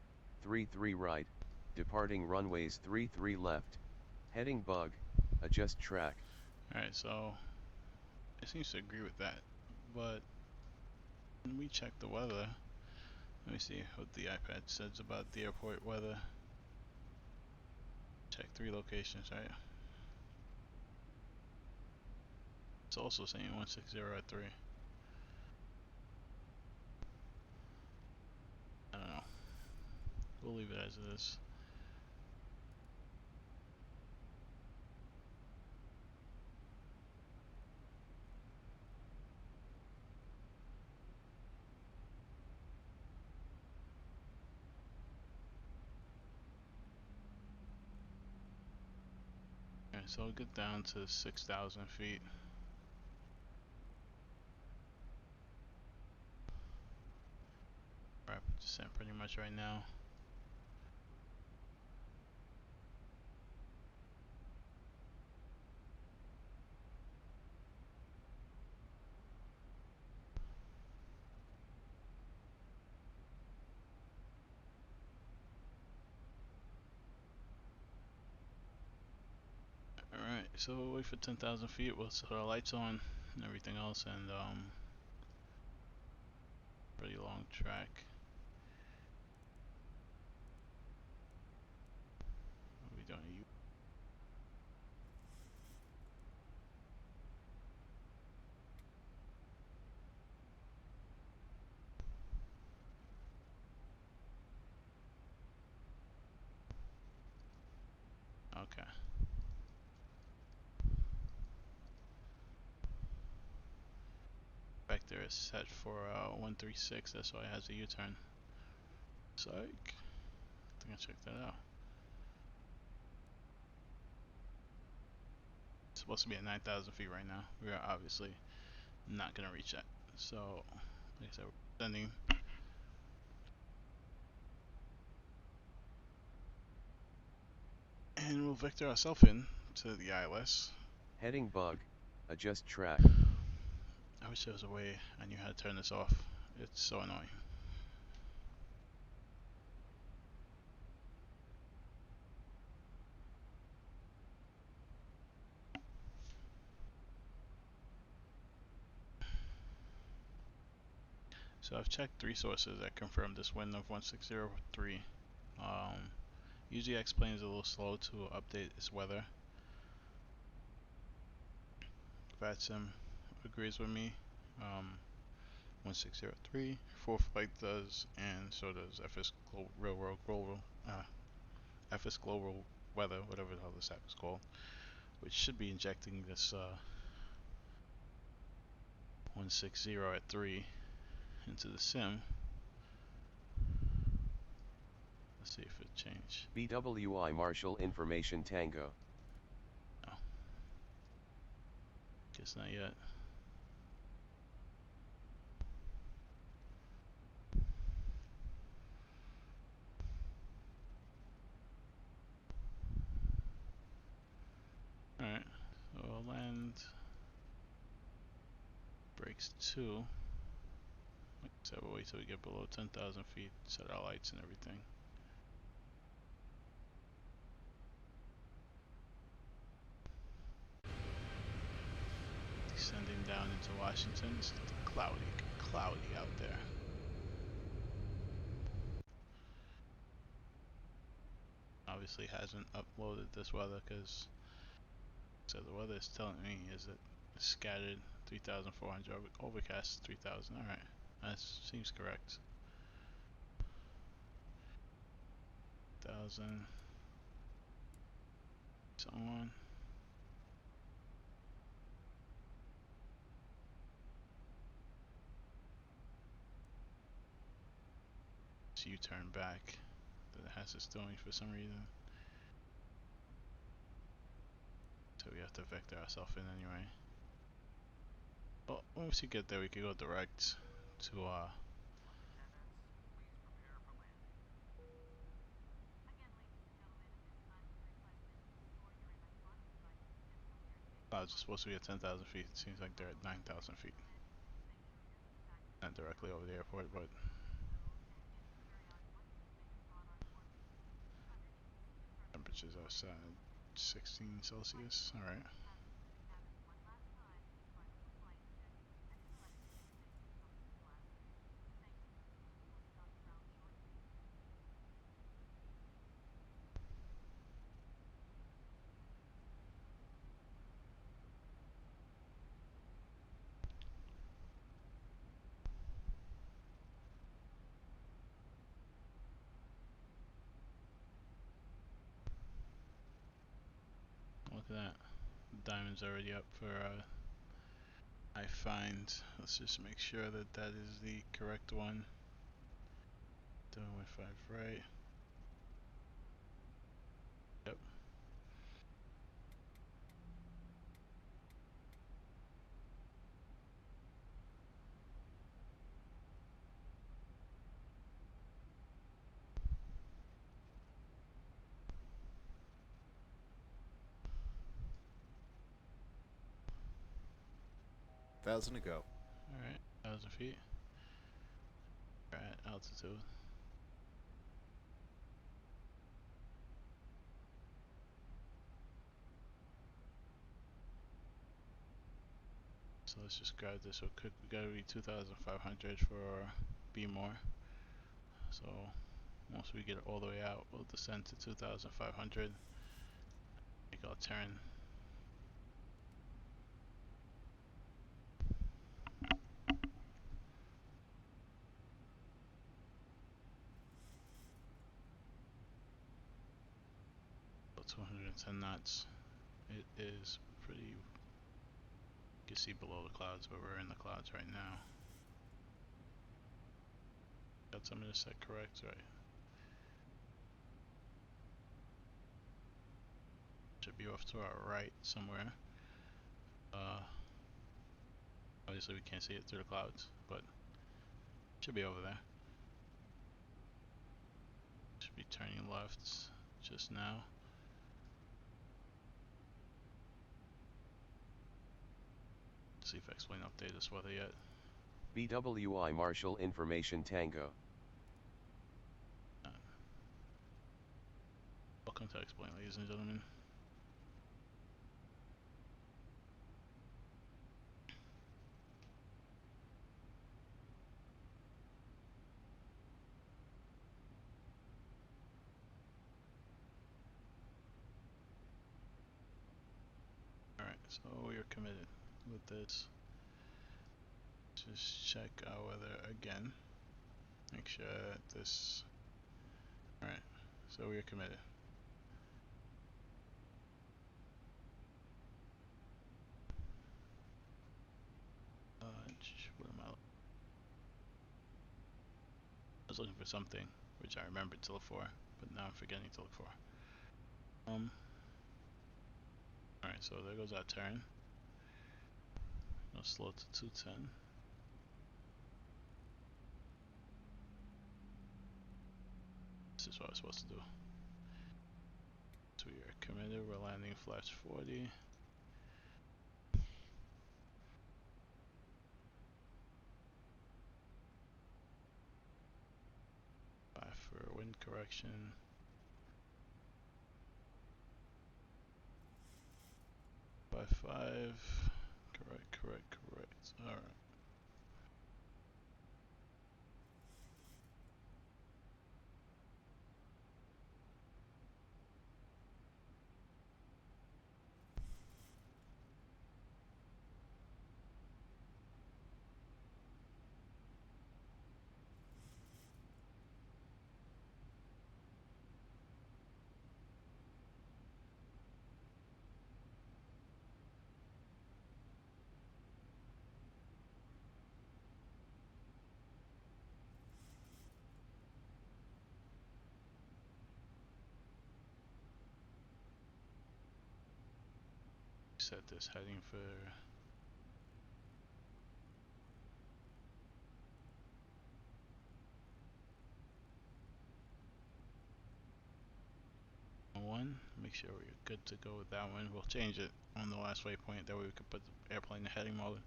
33 right, departing runways 33 left, heading bug, adjust track. Alright, so it seems to agree with that, but when we check the weather, let me see what the iPad says about the airport weather. Check 3 locations, right? It's also saying 160 at 3. I don't know. We'll leave it as it is. Alright, so we'll get down to 6,000 feet. Rapid descent pretty much right now. Alright, so we'll wait for 10,000 feet. We'll set our lights on and everything else, and pretty long track. What are we doing? Okay. Back there is set for 136. That's why it has a U-turn. Psych. I think I checked that out. It's supposed to be at 9,000 feet right now. We are obviously not gonna reach that. So, like I said, we're sending. And we'll vector ourselves in to the ILS. Heading bug. Adjust track. I wish there was a way I knew how to turn this off. It's so annoying. So I've checked 3 sources that confirm this wind of 1603. Usually X-Plane is a little slow to update its weather. VATSIM agrees with me. 1603. 4th Flight does, and so does FS FS Global Weather, whatever the hell this app is called, which should be injecting this 160 at 3 into the sim. Let's see if it changed. BWI Marshall Information Tango. No. Guess not yet. Alright, so we'll land brakes 2. Like I said, we'll wait till we get below 10,000 feet, set our lights and everything. Descending down into Washington. It's cloudy out there. Obviously hasn't uploaded this weather because so the weather is telling me is that scattered 3,400 overcast 3,000. All right, that seems correct. 1,000. It's on. So you turn back. That it has us doing for some reason. So we have to vector ourselves in anyway. Well, once you get there, we can go direct to clouds are supposed to be at 10,000 feet. It seems like they're at 9,000 feet. Not directly over the airport, but temperatures outside 16 Celsius. All right. Look at that. The diamond's already up for I find. Let's just make sure that that is the correct one. 7.5 right. Yep. 1,000 to go. Alright, 1,000 feet. We're at altitude. So let's just grab this real quick. We gotta be 2,500 for B more. So once we get it all the way out, we'll descend to 2,500. Make our turn. So 210 knots. It is pretty. You can see below the clouds, but we're in the clouds right now. Got some of this set correct, right? Should be off to our right somewhere. Obviously we can't see it through the clouds, but should be over there. Should be turning left just now. See if X-Plane update this weather yet. BWI Marshall Information Tango. Welcome to X-Plane, ladies and gentlemen. Alright, so we are committed with this. Just check our weather again. Make sure this. Alright, so we are committed. What am I was looking for something which I remembered to look for, but now I'm forgetting to look for. Alright, so there goes our turn. I'll slow it to 210. This is what I was supposed to do. So we are committed, we're landing flaps 40. 5 for wind correction. 5. Correct. Alright. Set this heading for one. Make sure we're good to go with that one. We'll change it on the last waypoint. That way we can put the airplane in heading mode.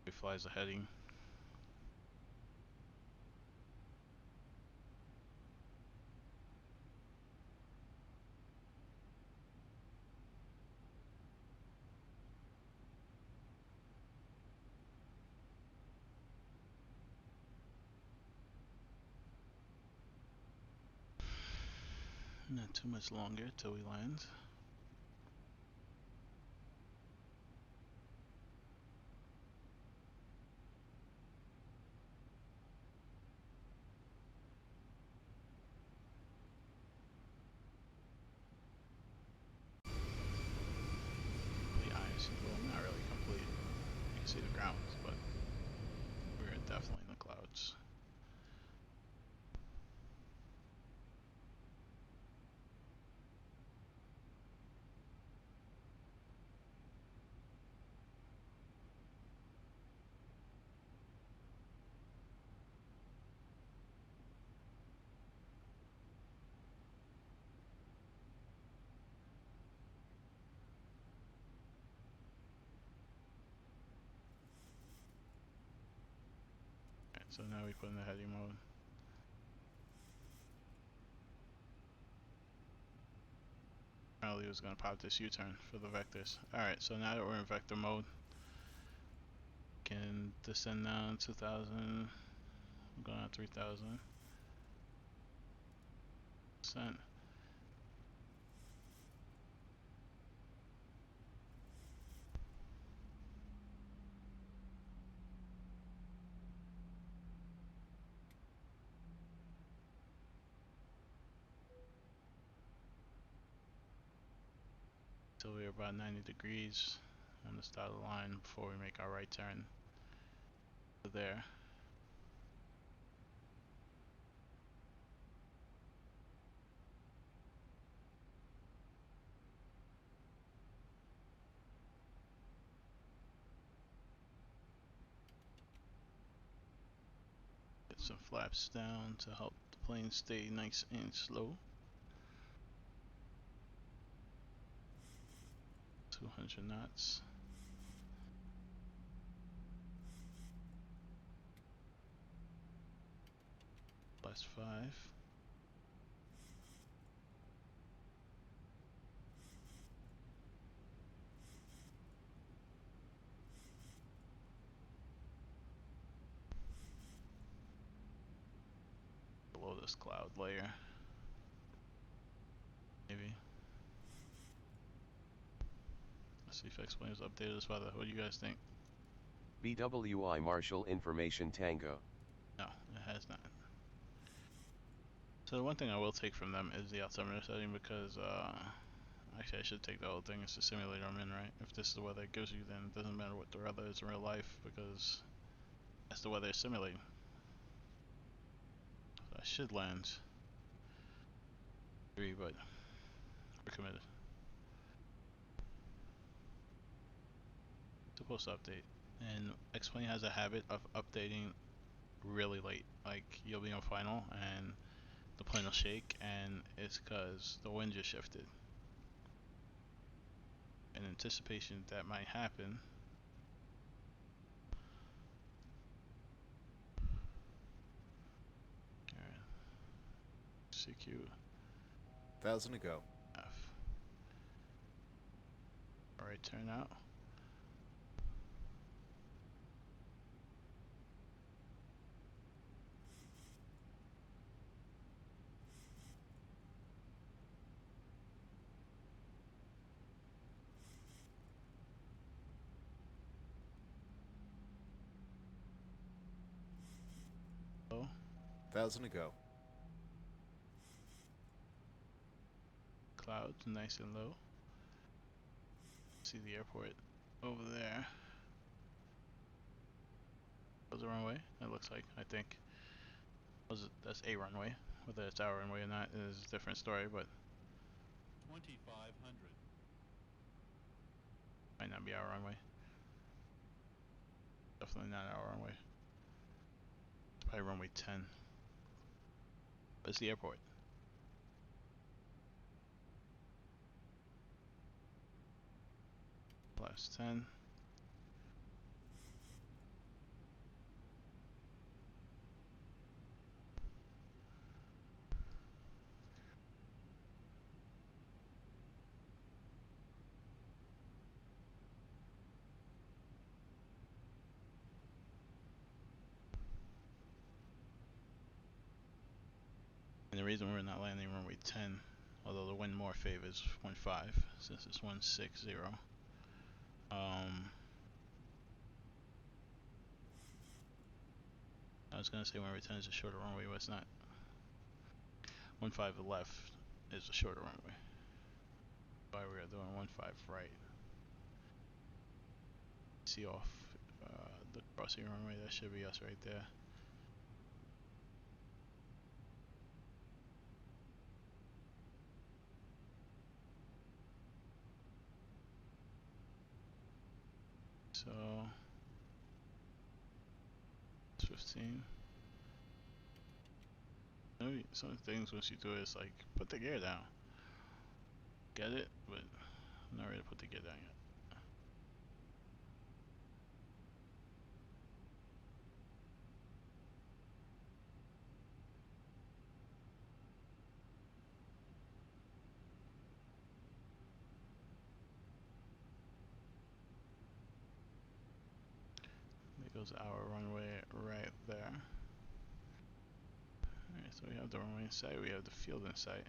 It flies the heading. Not too much longer till we land. The eyes, well, not really complete. You can see the grounds, but we're definitely in the clouds. So now we put in the heading mode. Apparently it was gonna pop this U-turn for the vectors. Alright, so now that we're in vector mode, can descend down 2,000, going on 3,000. Descent. Till we're about 90 degrees on the start of the line before we make our right turn to there. Get some flaps down to help the plane stay nice and slow. 200 knots. Plus 5. Below this cloud layer. Maybe. Let's see if X-Plane is updated as weather. What do you guys think? BWI Marshall Information Tango. No, it has not. So the one thing I will take from them is the altimeter setting because, actually I should take the whole thing. It's the simulator I'm in, right? If this is the weather it gives you, then it doesn't matter what the weather is in real life because that's the weather it's simulating. So I should land 3, but we're committed. Supposed to update. And X-Plane has a habit of updating really late. Like, you'll be on final and the plane will shake, and it's because the wind just shifted. In anticipation that might happen, alright, CQ 1,000 to go. F. Alright, turn out. Low. 1,000 to go. Clouds nice and low. See the airport over there. That's a runway, it looks like, I think. That's a runway. Whether it's our runway or not is a different story, but 2,500. might not be our runway. Definitely not our runway. It's probably runway 10. But it's the airport. Plus 10. And the reason we're not landing runway 10, although the wind more favors 1.5 since it's 160. I was gonna say runway 10 is a shorter runway, but it's not. 1.5 left is a shorter runway. Why we are doing 1.5 right. See off the crossing runway, that should be us right there. So it's 15. Maybe some things once you do it, it's like put the gear down. Get it, but I'm not ready to put the gear down yet. shows our runway right there. Alright, so we have the runway in sight, we have the field in sight.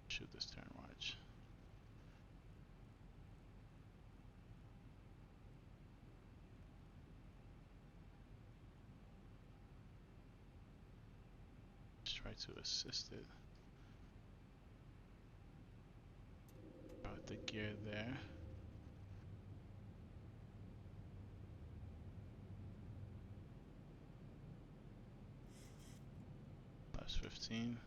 Shoot this turn, watch. Let's try to assist it. Out the gear there. Last 15.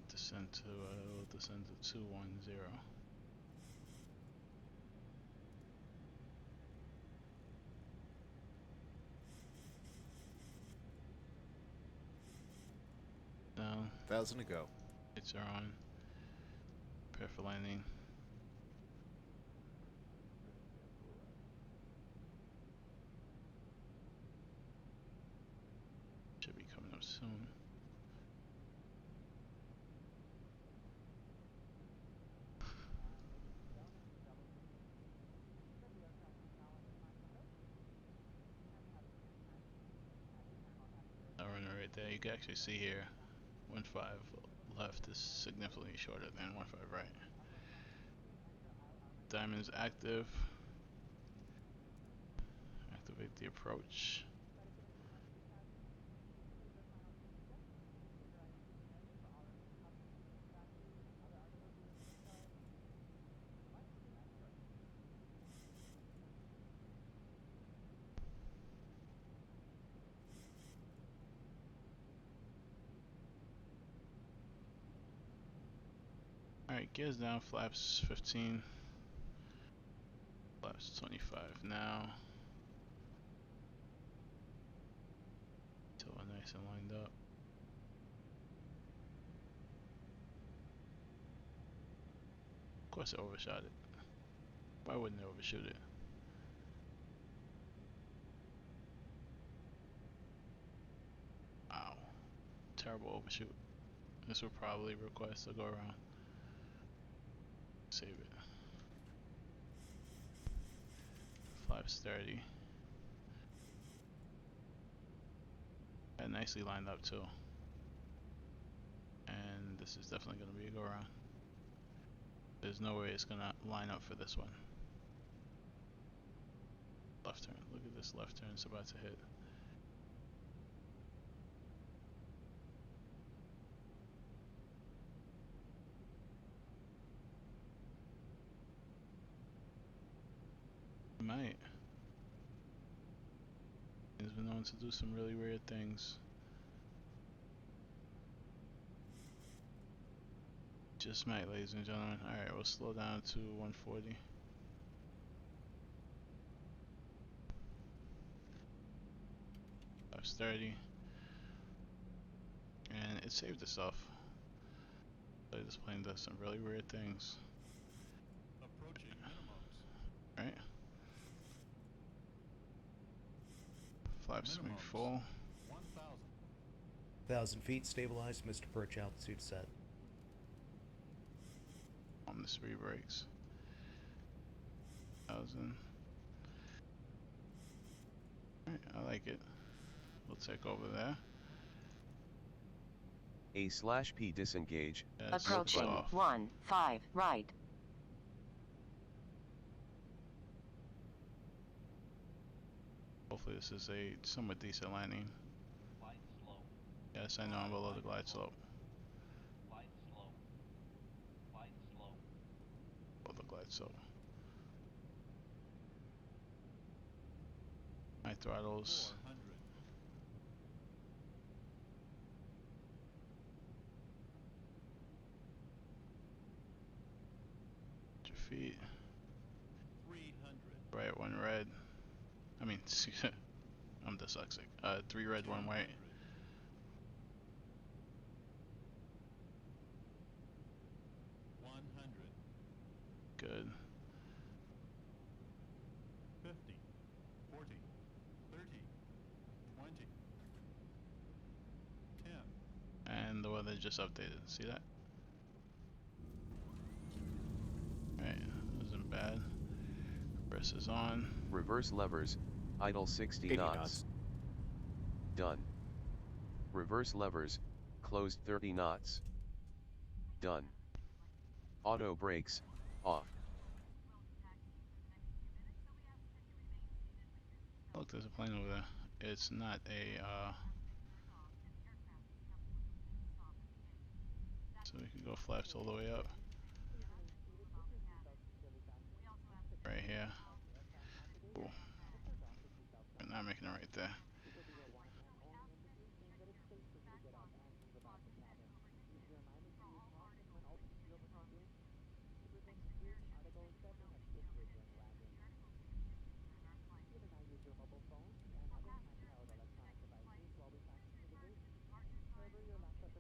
Descend to, we'll descend to 210. Down. 1,000 to go. Lights are on. Prepare for landing. Should be coming up soon. That runner right there, you can actually see here, 1.5 left is significantly shorter than 1.5 right. Diamond is active. Activate the approach. Alright, gears down, flaps 15. Flaps 25 now. Till we're nice and lined up. Of course I overshot it. Why wouldn't I overshoot it? Wow. Terrible overshoot. This will probably request a go around. Save it. Flaps 30. And nicely lined up too. And this is definitely going to be a go around. There's no way it's going to line up for this one. Left turn. Look at this left turn it's about to hit. Might. He's been known to do some really weird things. Just might, ladies and gentlemen. Alright, we'll slow down to 140. Flaps 30. And it saved itself. So this plane does some really weird things. Approaching minimums. Right? Flaps swing Minimums. full. 1,000. 1,000 feet, stabilized, Mr. Perch, altitude set. On the speed brakes. 1,000. Alright, I like it. We'll take over there. A/P disengage. Yes, Approaching off. 15 right. Hopefully this is a somewhat decent landing. Yes, I know I'm below the glide slope. outlet, so my throttles 400. your feet. 300. Right, one red. I mean, I'm dyslexic. 3 red, 1 white. 100. Good. 50. 40. 30. 20. 10. And the weather just updated. See that? Right, wasn't bad. Press is on. Reverse levers, idle 60 knots. Done. Reverse levers, closed 30 knots. Done. Auto brakes, off. Look, there's a plane over there. It's not a, so we can go flaps all the way up. Right here. Cool. We're not making it right there.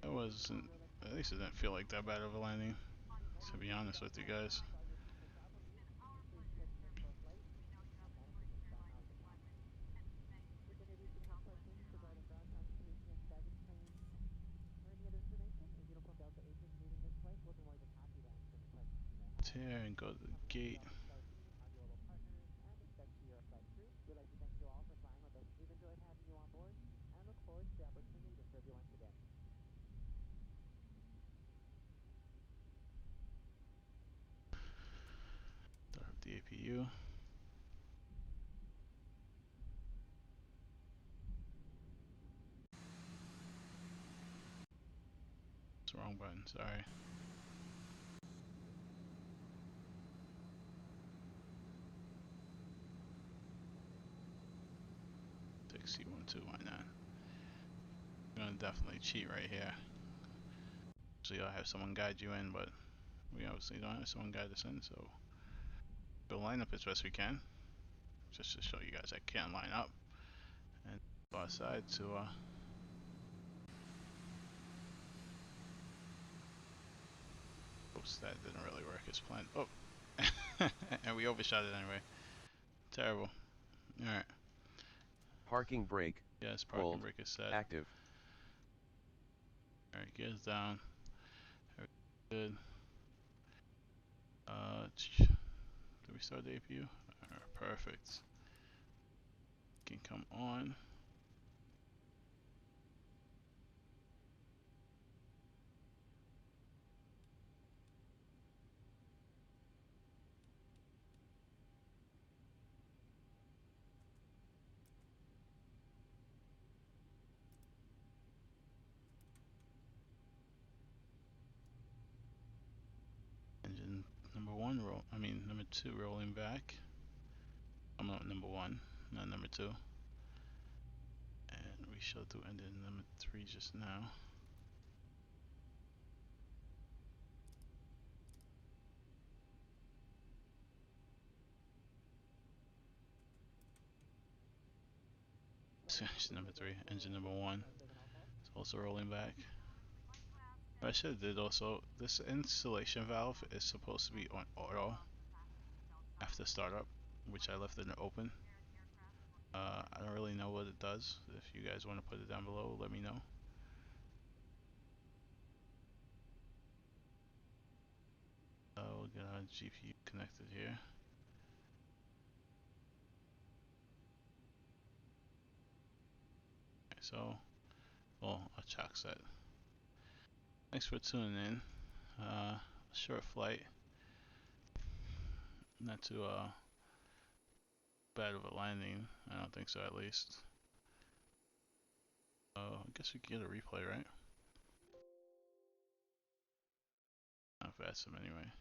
It wasn't, at least it didn't feel like that bad of a landing, to be honest with you guys. Let's here and go to the gate. Start up the APU. It's the wrong button, sorry. C12, why not? I'm gonna definitely cheat right here. So you'll have someone guide you in, but we obviously don't have someone guide us in, so we'll line up as best we can. Just to show you guys I can line up. And go outside to oops, that didn't really work as planned. Oh, and we overshot it anyway. Terrible. Alright. Parking brake, Yes, parking hold, brake is set. active. Alright, gears down. Everything good. Did we start the APU? Perfect. Can come on. Engine number 1 roll. I mean number 2 rolling back. I'm not number 1, not number 2. And we showed through engine number 3 just now. Engine number 3, engine number 1. It's also rolling back. What I should have did also, this installation valve is supposed to be on auto after startup, which I left it open. I don't really know what it does. If you guys want to put it down below, let me know. We'll get our GPU connected here. Okay, so, well, a chalk set. Thanks for tuning in. Short flight. Not too bad of a landing. I don't think so, at least. I guess we can get a replay, right? Not fast anyway.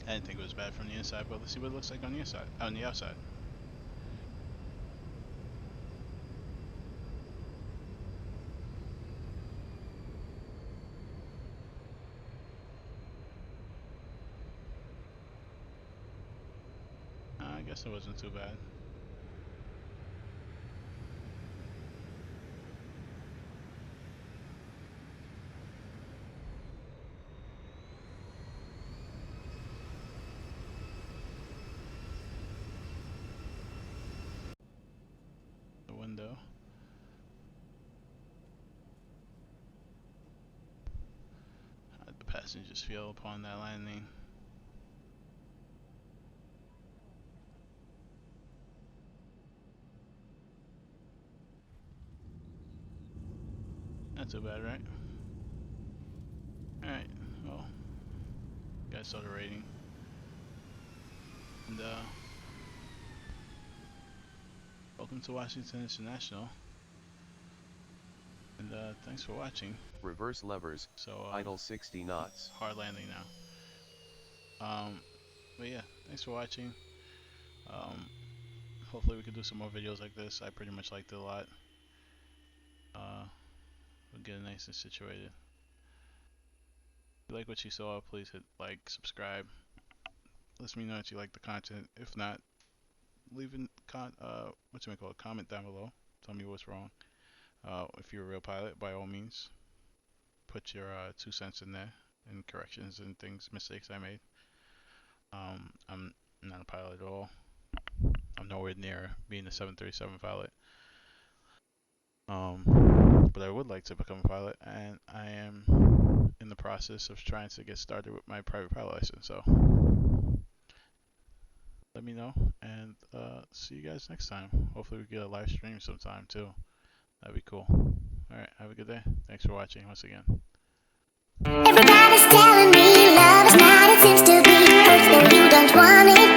I didn't think it was bad from the inside, but let's see what it looks like on the inside, on the outside. I guess it wasn't too bad. The window. How did the passengers feel upon that landing? Not too bad, right? Alright, well, you guys saw the rating. And, welcome to Washington International. And, thanks for watching. Reverse levers, So, idle 60 knots. hard landing now. But yeah, thanks for watching. Hopefully we can do some more videos like this. I pretty much liked it a lot. We'll get it nice and situated. If you like what you saw, please hit like, subscribe. Let me know that you like the content. If not, leave a comment down below. Tell me what's wrong. If you're a real pilot, by all means, put your 2 cents in there and corrections and things, mistakes I made. I'm not a pilot at all. I'm nowhere near being a 737 pilot. But I would like to become a pilot, and I am in the process of trying to get started with my private pilot license. So let me know, and see you guys next time. Hopefully we get a live stream sometime too. That'd be cool. Alright, have a good day. Thanks for watching once again. Everybody's telling me love is not, it seems to be, but you don't want it.